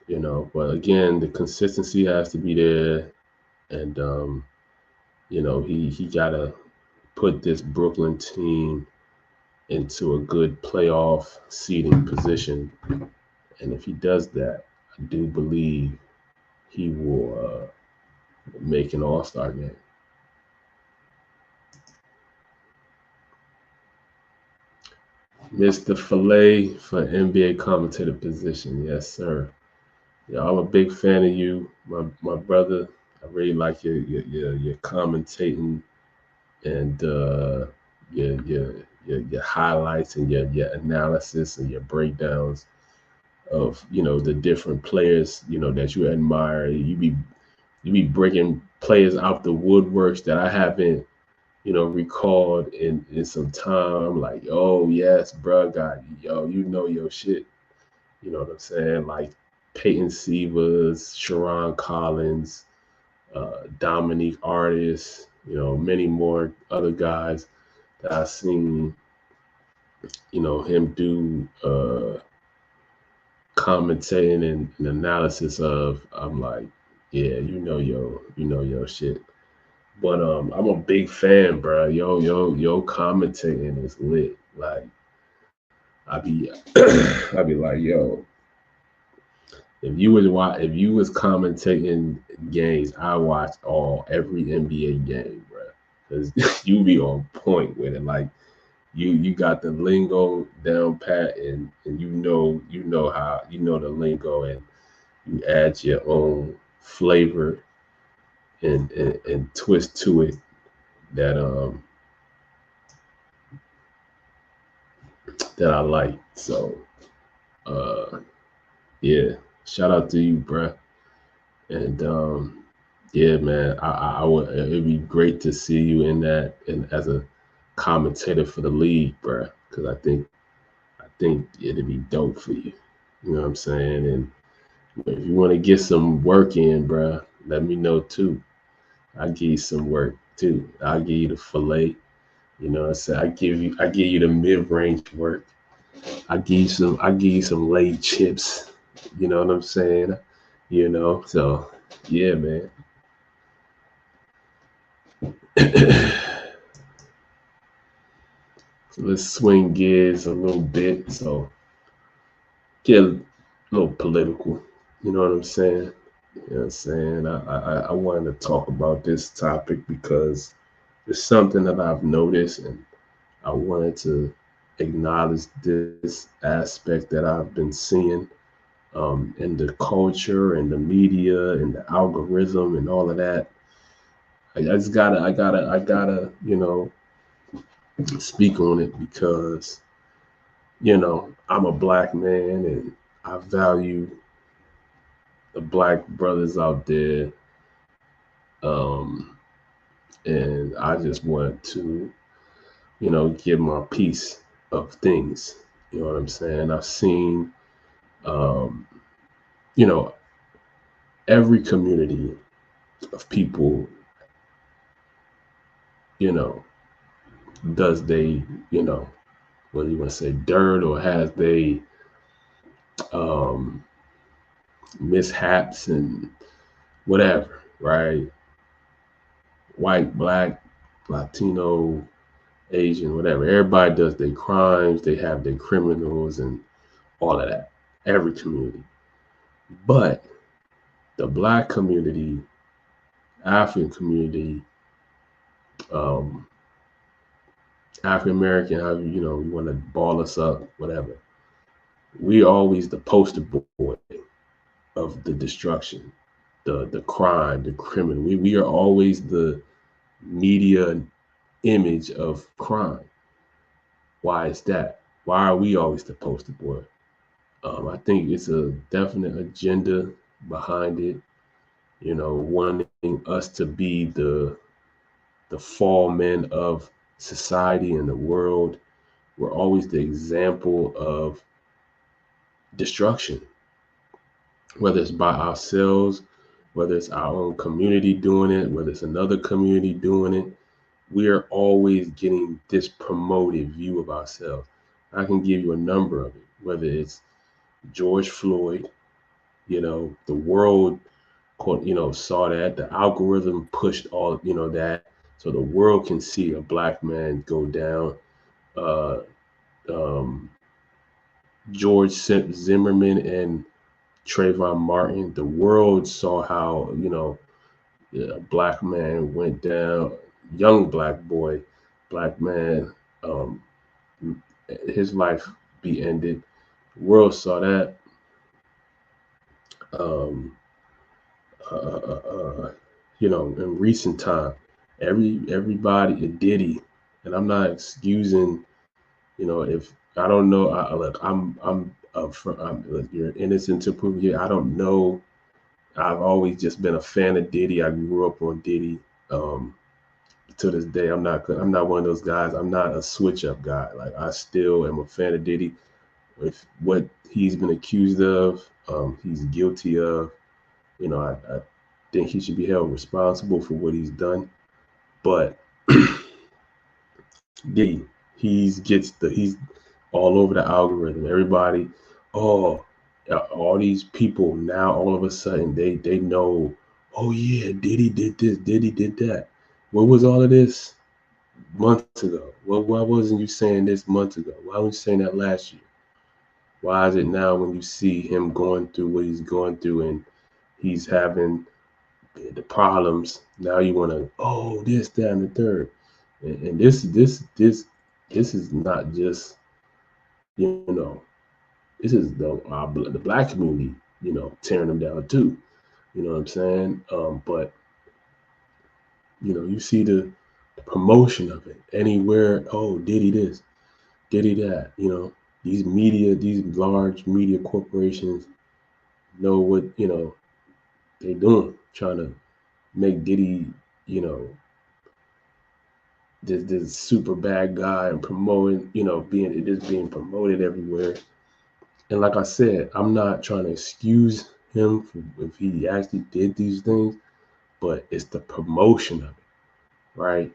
But again, the consistency has to be there, and he gotta put this Brooklyn team into a good playoff seeding position, and if he does that, I do believe he will make an All-Star game. Mr. Filet for NBA commentator position. Yes, sir. Yeah, I'm a big fan of you, my brother. I really like your commentating and your highlights and your analysis and your breakdowns of the different players that you admire. You be breaking players out the woodworks that I haven't recalled in some time. I'm like, oh yes, bro, God, you know your shit. You know what I'm saying? Like Peyton Sievers, Sharon Collins, Dominique Artis, many more other guys that I've seen, him do commentating and analysis of. I'm like, yeah, you know your shit. But I'm a big fan, bro. Yo, commentating is lit. Like, I be, I be like, yo, if you was commentating games, I watch every NBA game, bro, because you be on point with it. Like, you got the lingo down pat, and the lingo, and you add your own flavor and twist to it that that I like. So yeah, shout out to you, bruh. And yeah, man, I would, it'd be great to see you in that and as a commentator for the league, bruh, because I think it'd be dope for you. You know what I'm saying? And if you want to get some work in, bruh, let me know too. I'll give you some work too. I'll give you the fillet. You know what I'm saying? I give you the mid range work. I give you some laid chips. You know what I'm saying? So yeah, man. So let's swing gears a little bit. So get a little political. You know what I'm saying? You know what I'm saying? I wanted to talk about this topic because it's something that I've noticed, and I wanted to acknowledge this aspect that I've been seeing in the culture and the media and the algorithm and all of that. I just I gotta, speak on it because, I'm a black man and I value the black brothers out there. Um, and I just want to, give my piece of things. You know what I'm saying? I've seen, um, you know, every community of people, you know, does they, what do you want to say, dirt, or has they um, mishaps and whatever, right? white, black, Latino, Asian, whatever. Everybody does their crimes. They have their criminals and all of that. Every community. But the black community, African community, um, African American, how you want to ball us up, whatever. We always the poster boy of the destruction, the crime, the criminal. We are always the media image of crime. Why is that? Why are we always the poster boy? I think it's a definite agenda behind it. Wanting us to be the fall men of society and the world. We're always the example of destruction, whether it's by ourselves, whether it's our own community doing it, whether it's another community doing it. We are always getting this promoted view of ourselves. I can give you a number of it, whether it's George Floyd, the world saw that, the algorithm pushed all, that, so the world can see a black man go down. Uh, um, George Zimmerman and Trayvon Martin, the world saw how, a black man went down, young black boy, black man, um, his life be ended. The world saw that. Um, in recent time, everybody, Diddy, and I'm not excusing, if I don't know, look, look, you're innocent to prove it. I don't know. I've always just been a fan of Diddy. I grew up on Diddy. Um, to this day, I'm not one of those guys. I'm not a switch up guy. Like, I still am a fan of Diddy. If what he's been accused of, he's guilty of. I think he should be held responsible for what he's done. But Diddy, he's all over the algorithm. Everybody, oh, all these people now all of a sudden they know. Oh yeah, Diddy did this, Diddy did that. What was all of this months ago? Well, why wasn't you saying this months ago? Why weren't you saying that last year? Why is it now when you see him going through what he's going through and he's having the problems, now you want to, this, that, and the third, and this is not just, you know this is the black community, tearing them down too. You know what I'm saying? But you see the promotion of it anywhere. Oh, Diddy this, Diddy that. These large media corporations know what they doing, trying to make Diddy, you know, this super bad guy and promoting, being promoted everywhere. And like I said, I'm not trying to excuse him if he actually did these things, but it's the promotion of it, right?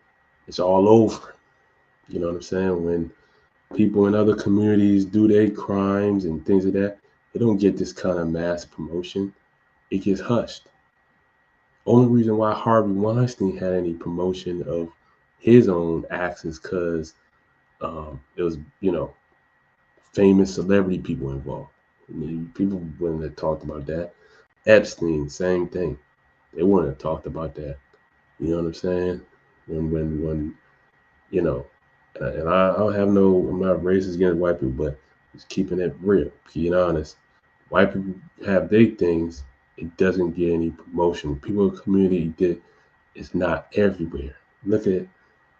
It's all over. You know what I'm saying? When people in other communities do their crimes and things like that, they don't get this kind of mass promotion. It gets hushed. Only reason why Harvey Weinstein had any promotion of his own acts is because it was, famous celebrity people involved. People wouldn't have talked about that. Epstein, same thing. They wouldn't have talked about that. You know what I'm saying? When you know, and I don't have no, I'm not racist against white people, but just keeping it real, being honest. White people have their things. It doesn't get any promotion. People in the community did. It's not everywhere. Look at,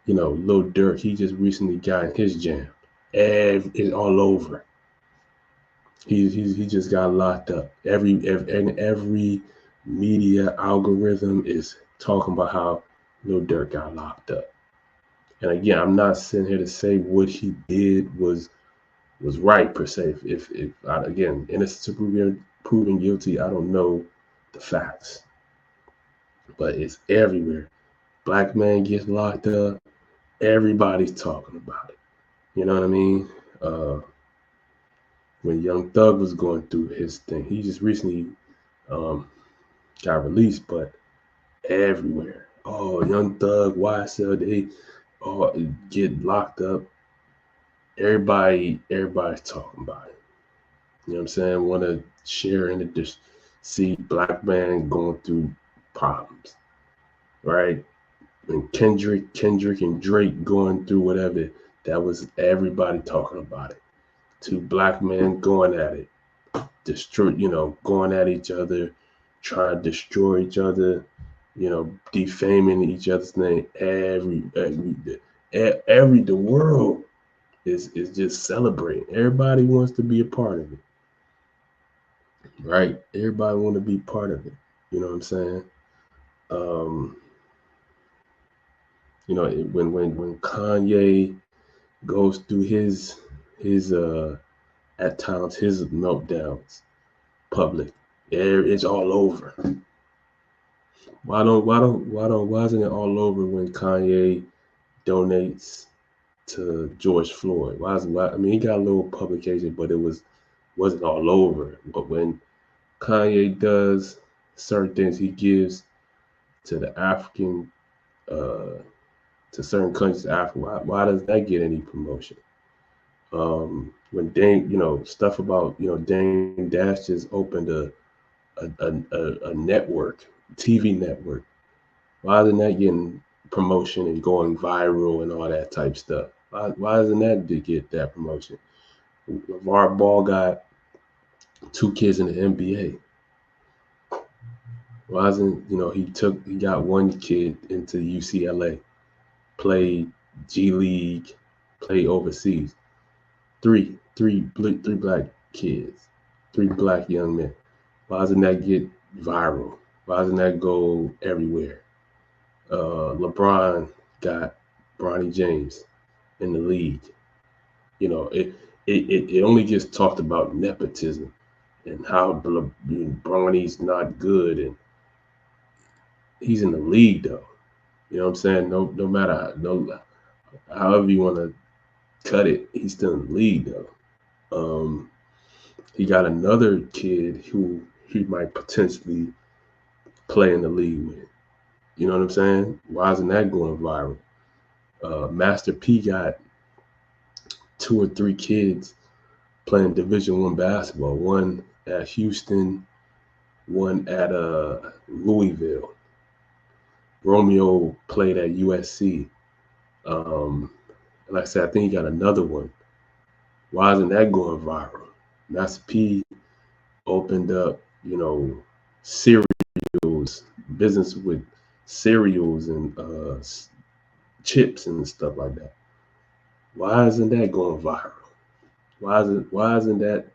Lil Durk. He just recently got his jam. It's all over. He just got locked up. Every media algorithm is talking about how Lil Durk got locked up. And again, I'm not sitting here to say what he did was right per se. If again, innocent to proven guilty, I don't know the facts, but it's everywhere. Black man gets locked up. Everybody's talking about it. You know what I mean? Uh, when Young Thug was going through his thing, he just recently um, got released, but everywhere, oh, Young Thug, YSL, they all get locked up. Everybody's talking about it. You know what I'm saying? Want to share in it, just see black man going through problems, right? And Kendrick and Drake going through whatever. That was everybody talking about it. Two black men going at it, going at each other, trying to destroy each other, defaming each other's name. The world is just celebrating. Everybody wants to be a part of it, right? Everybody want to be part of it. You know what I'm saying? When Kanye goes through his at times his meltdowns public, it's all over. Why isn't it all over when Kanye donates to George Floyd? He got a little publication, but wasn't all over. But when Kanye does certain things, he gives to the African, to certain countries, Africa. Why does that get any promotion? When Dame, stuff about, Dame Dash just opened a network, TV network. Why isn't that getting promotion and going viral and all that type stuff? Why doesn't that get that promotion? LeVar Ball got 2 kids in the NBA. Why isn't he got 1 kid into UCLA, played G League, played overseas. Three black kids, 3 black young men. Why doesn't that get viral? Why doesn't that go everywhere? LeBron got Bronny James in the league. It only gets talked about nepotism and how Bronny's not good, and he's in the league though. You know what I'm saying? No matter however you want to cut it, he's still in the league though. He got another kid who he might potentially play in the league with. You know what I'm saying? Why isn't that going viral? Master P got 2 or 3 kids playing Division I basketball. One at Houston, one at Louisville. Romeo played at USC. Like I said, I think he got another one. Why isn't that going viral? Master P opened up, cereals, business with cereals and chips and stuff like that. Why isn't that going viral? Why isn't that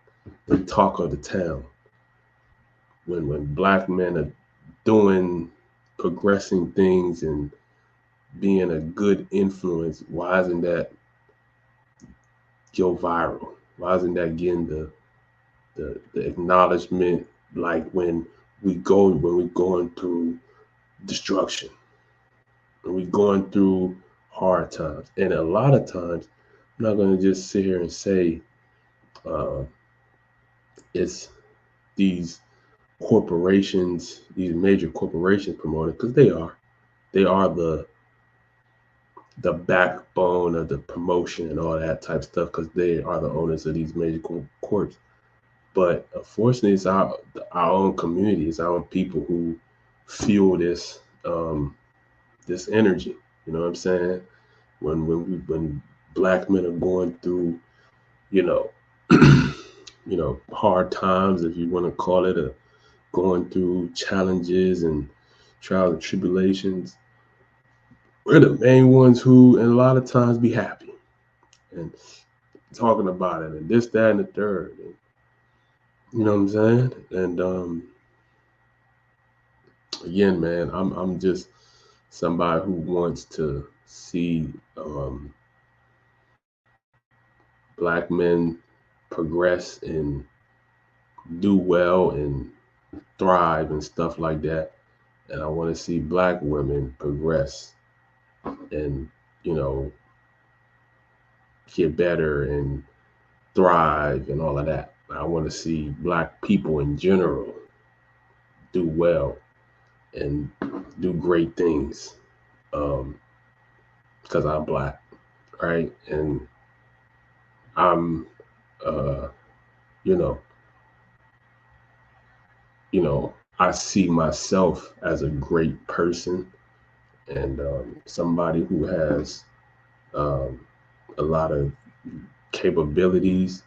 the talk of the town? When black men are progressing things and being a good influence, why isn't that go viral? Why isn't that getting the acknowledgement, like when we're going through destruction, when we're going through hard times? And a lot of times, I'm not going to just sit here and say it's these corporations, these major corporations promoting, because they are the backbone of the promotion and all that type of stuff, because they are the owners of these major corps. But unfortunately, it's our own communities, our own people who fuel this this energy. You know what I'm saying? When black men are going through, hard times, if you want to call it, going through challenges and trials and tribulations, we're the main ones who, and a lot of times, be happy and talking about it and this, that, and the third. And, you know what I'm saying? And again, man, I'm just somebody who wants to see black men progress and do well and thrive and stuff like that. And I want to see black women progress and, get better and thrive and all of that. I want to see black people in general do well and do great things. because I'm black, right? And I'm, uh, you know, I see myself as a great person and somebody who has um, a lot of capabilities,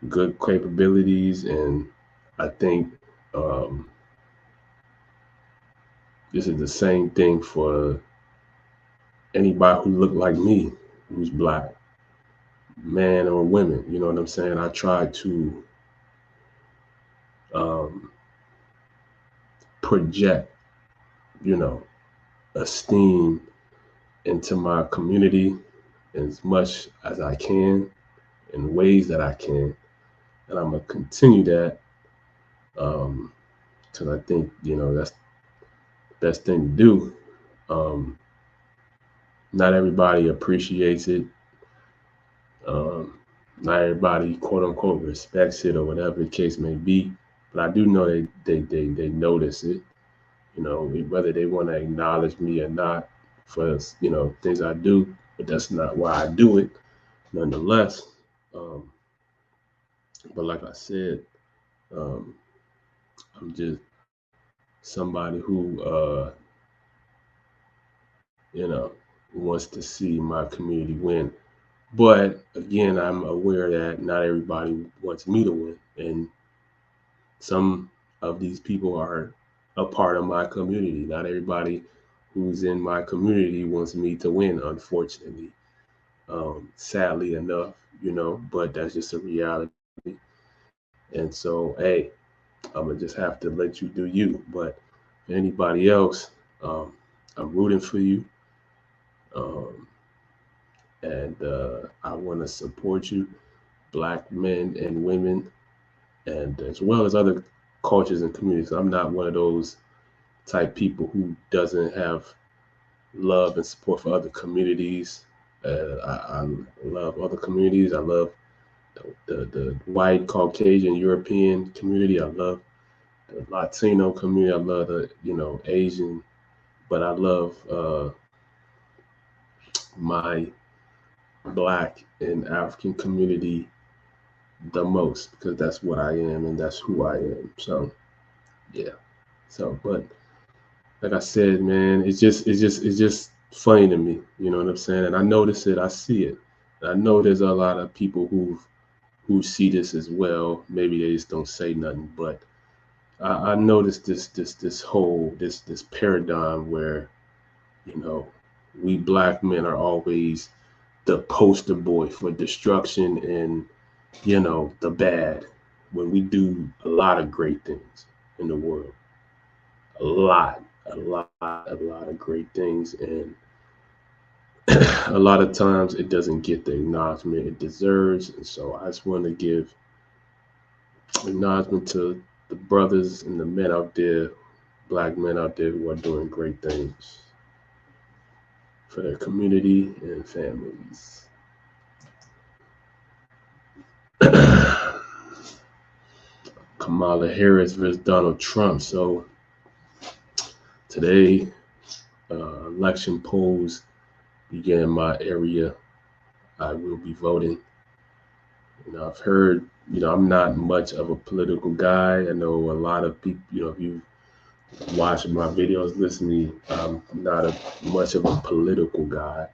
good capabilities, and I think um, this is the same thing for anybody who look like me, who's black, man or women. You know what I'm saying? I try to um, project, you know, esteem into my community as much as I can in ways that I can. And I'm going to continue that because I think, that's the best thing to do. Um, not everybody appreciates it. Um, Not everybody, quote unquote, respects it or whatever the case may be. But I do know they notice it, whether they want to acknowledge me or not for, things I do. But that's not why I do it, nonetheless. Um, but like I said, um, I'm just somebody who, wants to see my community win. But again, I'm aware that not everybody wants me to win. And some of these people are a part of my community. Not everybody who's in my community wants me to win, unfortunately. Sadly enough, but that's just a reality. And so, hey, I'm going to just have to let you do you. But for anybody else, I'm rooting for you. Um, and I want to support you, black men and women, and as well as other cultures and communities. I'm not one of those type people who doesn't have love and support for other communities. I love other communities. I love the white, Caucasian, European community. I love the Latino community. I love the Asian, but I love my black and African community the most because that's what I am and that's who I am. So yeah. So, but like I said, man, it's just funny to me. You know what I'm saying? And I notice it. I see it. And I know there's a lot of people who see this as well. Maybe they just don't say nothing, but I noticed this whole this paradigm where we black men are always the poster boy for destruction and the bad when we do a lot of great things in the world. A lot of great things, and a lot of times it doesn't get the acknowledgement it deserves. And so I just want to give acknowledgement to the brothers and the men out there, black men out there who are doing great things for their community and families. Kamala Harris versus Donald Trump. So today, election polls began in my area. I will be voting. I've heard, I'm not much of a political guy. I know a lot of people, if you watch my videos, listen to me, I'm not much of a political guy,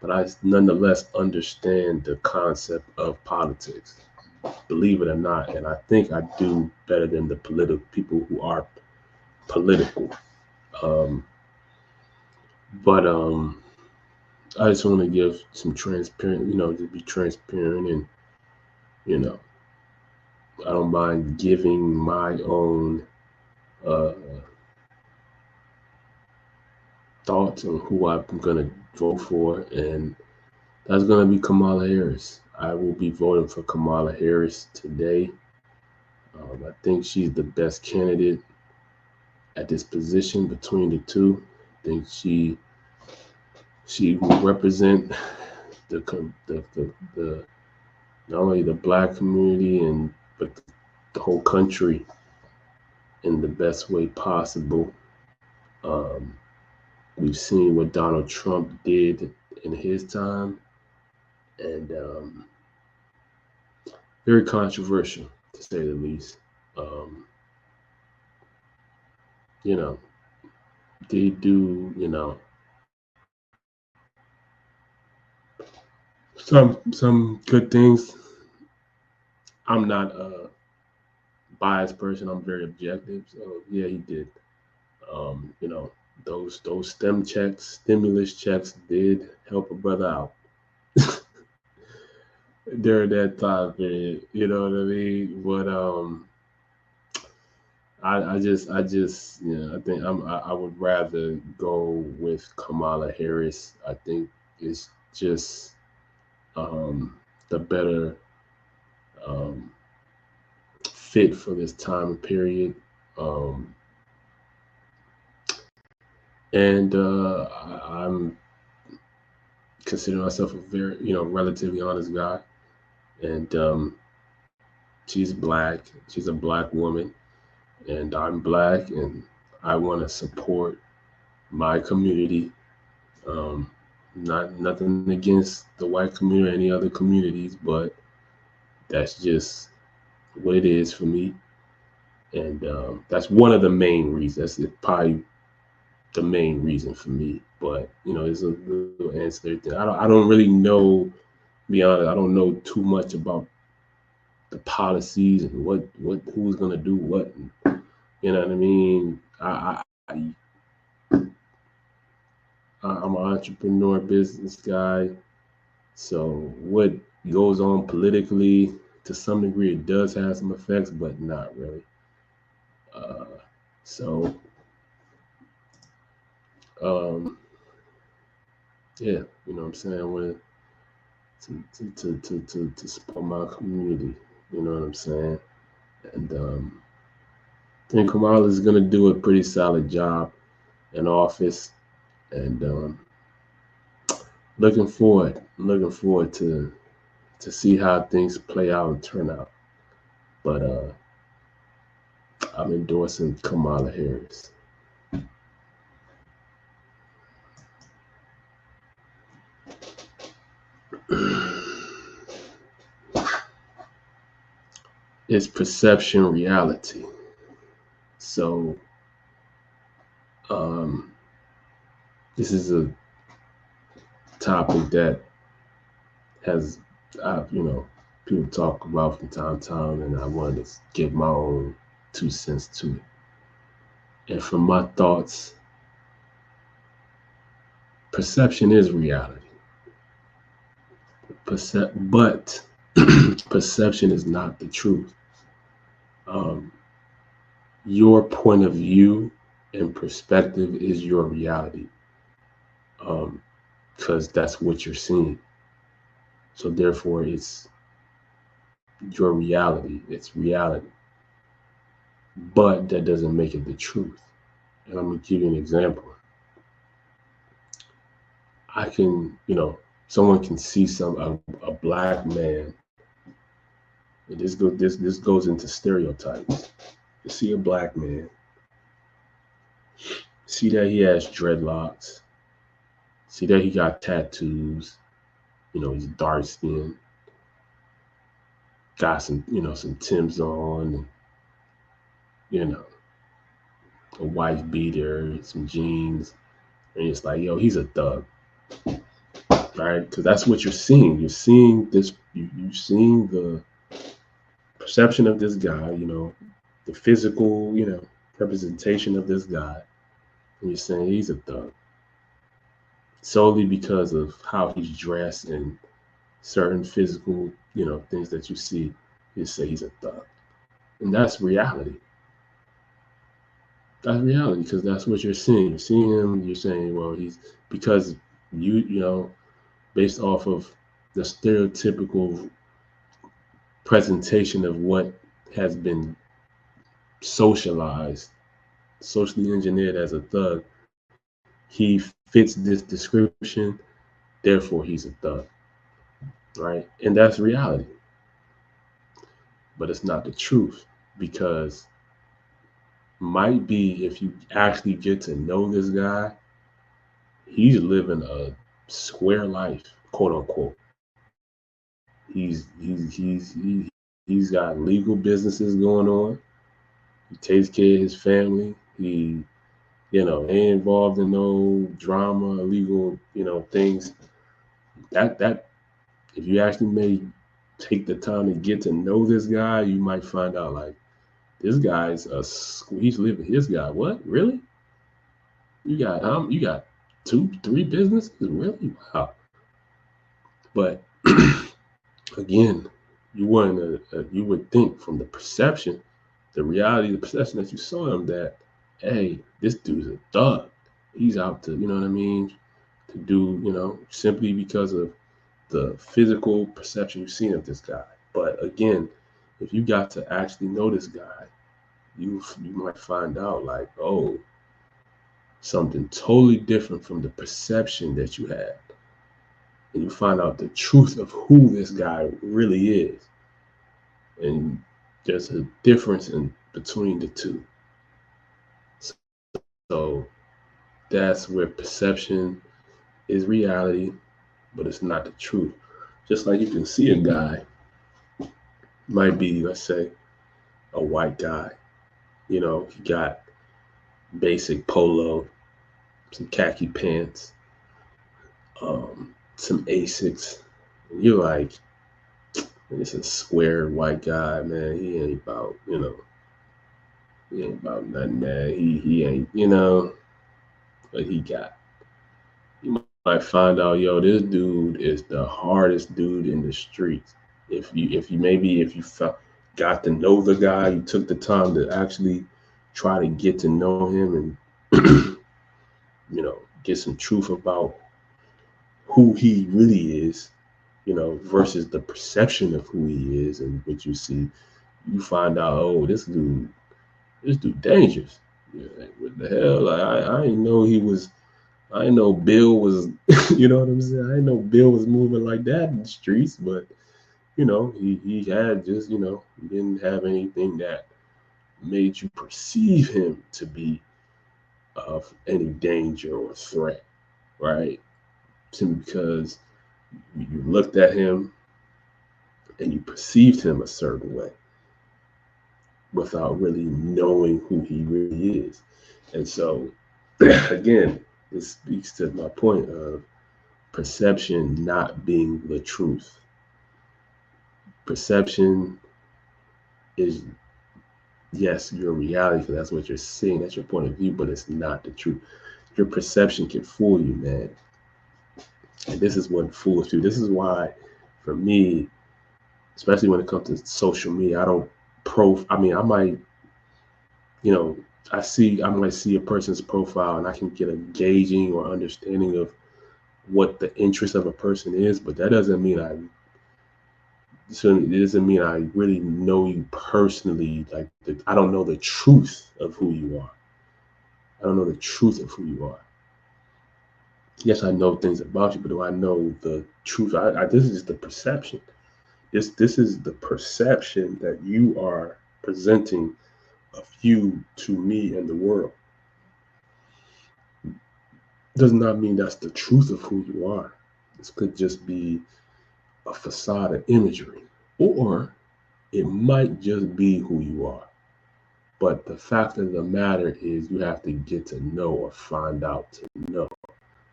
but I nonetheless understand the concept of politics, believe it or not. And I think I do better than the political people who are political. But I just want to give some transparent, to be transparent and, I don't mind giving my own uh, thoughts on who I'm going to vote for, and that's going to be Kamala Harris. I will be voting for Kamala Harris today. I think she's the best candidate at this position between the two. I think she will represent the not only the black community but the whole country in the best way possible. Um, We've seen what Donald Trump did in his time, and very controversial, to say the least. Um, you know, they do, some good things. I'm not a biased person. I'm very objective. So yeah, he did. You know, those stimulus checks did help a brother out during that time period. You know what I mean? But I think I would rather go with Kamala Harris. I think it's just the better um, fit for this time period. Um, and I'm considering myself a very, relatively honest guy. And she's black. She's a black woman, and I'm black, and I want to support my community. Um, Not nothing against the white community or any other communities, but that's just what it is for me. And that's one of the main reasons. That's probably the main reason for me. But there's a little ancillary thing. I don't really know. Be honest, I don't know too much about the policies and what who's gonna do what. And, you know what I mean? I'm an entrepreneur, business guy. So what goes on politically, to some degree, it does have some effects, but not really. Uh, so um, yeah, you know what I'm saying. I want to support my community. You know what I'm saying? And I think Kamala is gonna do a pretty solid job in office, and looking forward to see how things play out and turn out. But I'm endorsing Kamala Harris. Is perception reality? So um, this is a topic that has, people talk about from time to time, and I wanted to give my own 2 cents to it. And from my thoughts, perception is reality. But perception is not the truth. Um, your point of view and perspective is your reality, because that's what you're seeing. So therefore, it's your reality. It's reality. But that doesn't make it the truth. And I'm gonna give you an example. I can, someone can see a black man. And this goes into stereotypes. You see a black man, see that he has dreadlocks, see that he got tattoos, he's dark skinned, got some Timbs on, and, a white beater, some jeans, and it's like, yo, he's a thug, right? Because that's what you're seeing. You're seeing this. You're seeing the perception of this guy. The physical, representation of this guy, and you're saying he's a thug solely because of how he's dressed and certain physical, things that you see. You say he's a thug, and that's reality. That's reality because that's what you're seeing. You're seeing him. You're saying, well, he's because based off of the stereotypical presentation of what has been socialized, socially engineered as a thug. He fits this description, therefore he's a thug, right? And that's reality. But it's not the truth, because might be if you actually get to know this guy, He's living a square life, quote unquote. He's got legal businesses going on. He takes care of his family. Ain't involved in no drama, illegal, things. That if you actually may take the time to get to know this guy, you might find out like this guy's he's living his guy. What? Really? You got 2, 3 businesses? Really? Wow. But again, you would think from the perception, the reality, the perception that you saw him that, hey, this dude's a thug. He's out to, you know what I mean, to do, simply because of the physical perception you've seen of this guy. But again, if you got to actually know this guy, you might find out like, oh, something totally different from the perception that you had. And you find out the truth of who this guy really is. And there's a difference in between the two. So that's where perception is reality, but it's not the truth. Just like you can see a guy, might be, let's say, a white guy. He got basic polo, some khaki pants, some Asics. And you're like, it's a square white guy, man. He ain't about, he ain't about nothing, man. He ain't, what he got. You might find out, yo, this dude is the hardest dude in the streets. If you got to know the guy, you took the time to actually try to get to know him and get some truth about who he really is, versus the perception of who he is and what you see, you find out, oh, this dude dangerous. Like, what the hell? Like, I didn't know I didn't know Bill was, you know what I'm saying? I didn't know Bill was moving like that in the streets, but he had just, he didn't have anything that made you perceive him to be of any danger or threat, right? Simply because you looked at him and you perceived him a certain way without really knowing who he really is. And so, again, this speaks to my point of perception not being the truth. Perception is, yes, your reality, because that's what you're seeing, that's your point of view, but it's not the truth. Your perception can fool you, man. And this is what fools you. This is why, for me, especially when it comes to social media, I might, I might see a person's profile and I can get a gauging or understanding of what the interest of a person is, but that doesn't mean I really know you personally. Like, I don't know the truth of who you are. I don't know the truth of who you are. Yes, I know things about you, but do I know the truth? This is just the perception. This is the perception that you are presenting of you to me and the world. Does not mean that's the truth of who you are. This could just be a facade of imagery, or it might just be who you are. But the fact of the matter is, you have to get to know or find out to know.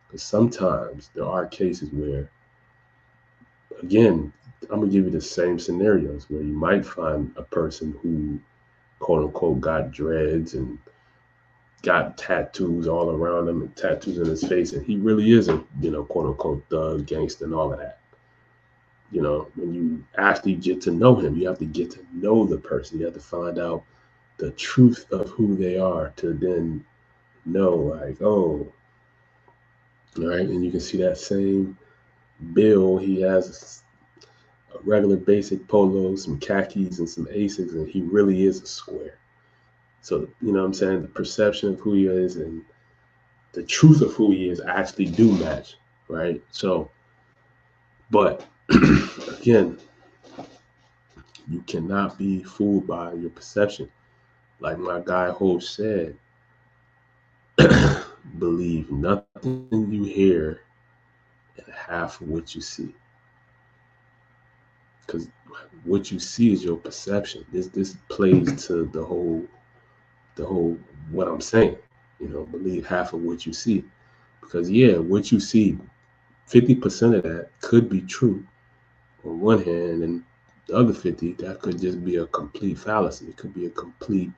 Because sometimes there are cases where, again, I'm going to give you the same scenarios where you might find a person who, quote unquote, got dreads and got tattoos all around him and tattoos in his face, and he really is a, quote unquote, thug, gangster, and all of that. When you actually get to know him, you have to get to know the person. You have to find out the truth of who they are to then know, like, oh, all right. And you can see that same Bill, he has a regular basic polo, some khakis, and some Asics, and he really is a square. So, you know what I'm saying? The perception of who he is and the truth of who he is actually do match, right? So, but again, you cannot be fooled by your perception. Like my guy Ho said, believe nothing you hear and half of what you see. Because what you see is your perception. This plays to the whole what I'm saying. Believe half of what you see. Because yeah, what you see, 50% of that could be true on one hand, and the other 50, that could just be a complete fallacy. It could be a complete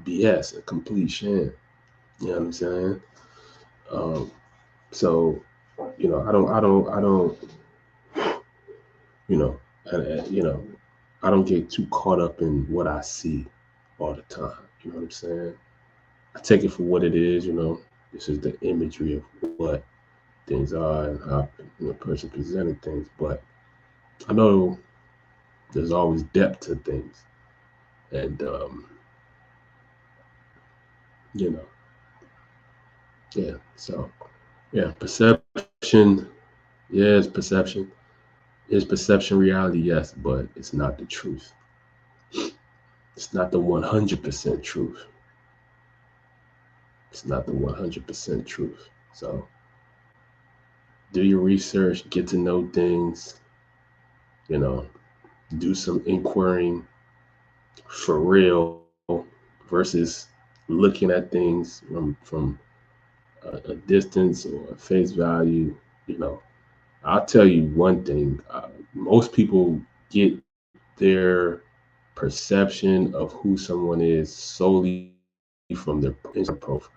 BS, a complete sham. You know what I'm saying? So, I don't, you know, I don't get too caught up in what I see all the time. You know what I'm saying? I take it for what it is. This is the imagery of what things are and how a person presented things. But I know there's always depth to things, and you know, yeah. So yeah, perception. Yes, perception. Is perception reality? Yes, but it's not the truth. It's not the 100% truth. It's not the 100% truth. So do your research, get to know things, you know, do some inquiring for real versus looking at things from a distance or a face value. You know, I'll tell you one thing: most people get their perception of who someone is solely from their Instagram profile.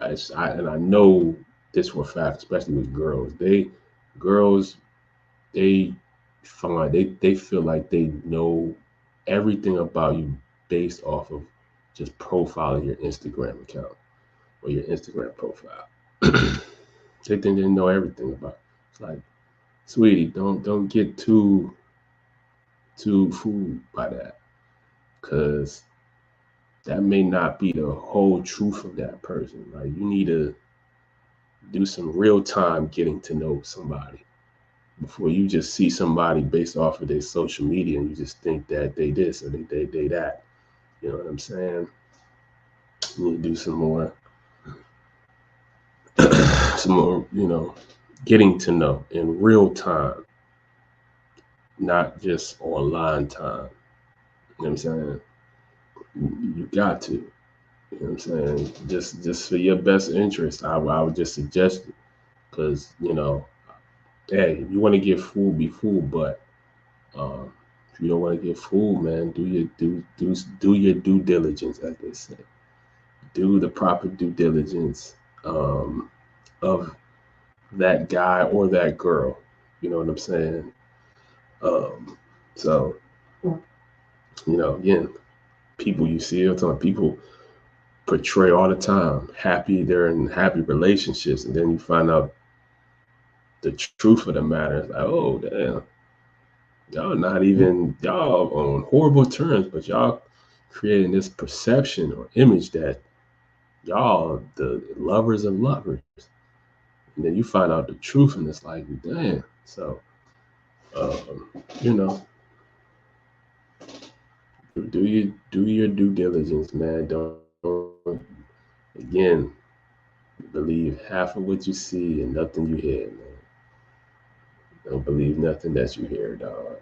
And I know this for a fact, especially with girls. Girls, they they feel like they know everything about you based off of just profiling your Instagram account or your Instagram profile. They think they know everything about it. It's like, sweetie, don't get too fooled by that, because that may not be the whole truth of that person. Like, you need to do some real time getting to know somebody before you just see somebody based off of their social media and you just think that they this or they that. You know what I'm saying? You need to do some more, getting to know in real time, not just online time. You know what I'm saying? You got to. You know what I'm saying? Just for your best interest, I would just suggest it. Because, hey, if you want to get fooled, be fooled. But if you don't want to get fooled, man, do your due diligence, as they say. Do the proper due diligence of that guy or that girl. You know what I'm saying? So, again, people you see all the time, people portray all the time they're in happy relationships, and then you find out the truth of the matter. It's like, oh damn, y'all on horrible terms, but y'all creating this perception or image that y'all the lovers of lovers, and then you find out the truth, and it's like, damn. So, you know, do your due diligence, man. Don't, again, believe half of what you see and nothing you hear, man. Don't believe nothing that you hear, dog.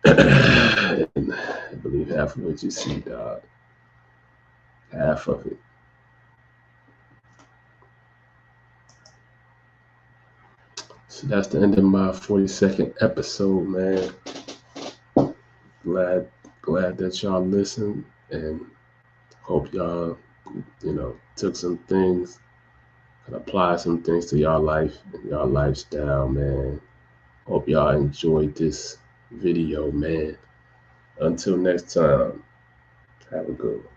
And believe half of what you see, dog. Half of it. So that's the end of my 42nd episode, man. Glad that y'all listened, and hope y'all, took some things and apply some things to y'all life and y'all lifestyle, man. Hope y'all enjoyed this video, man. Until next time, have a good one.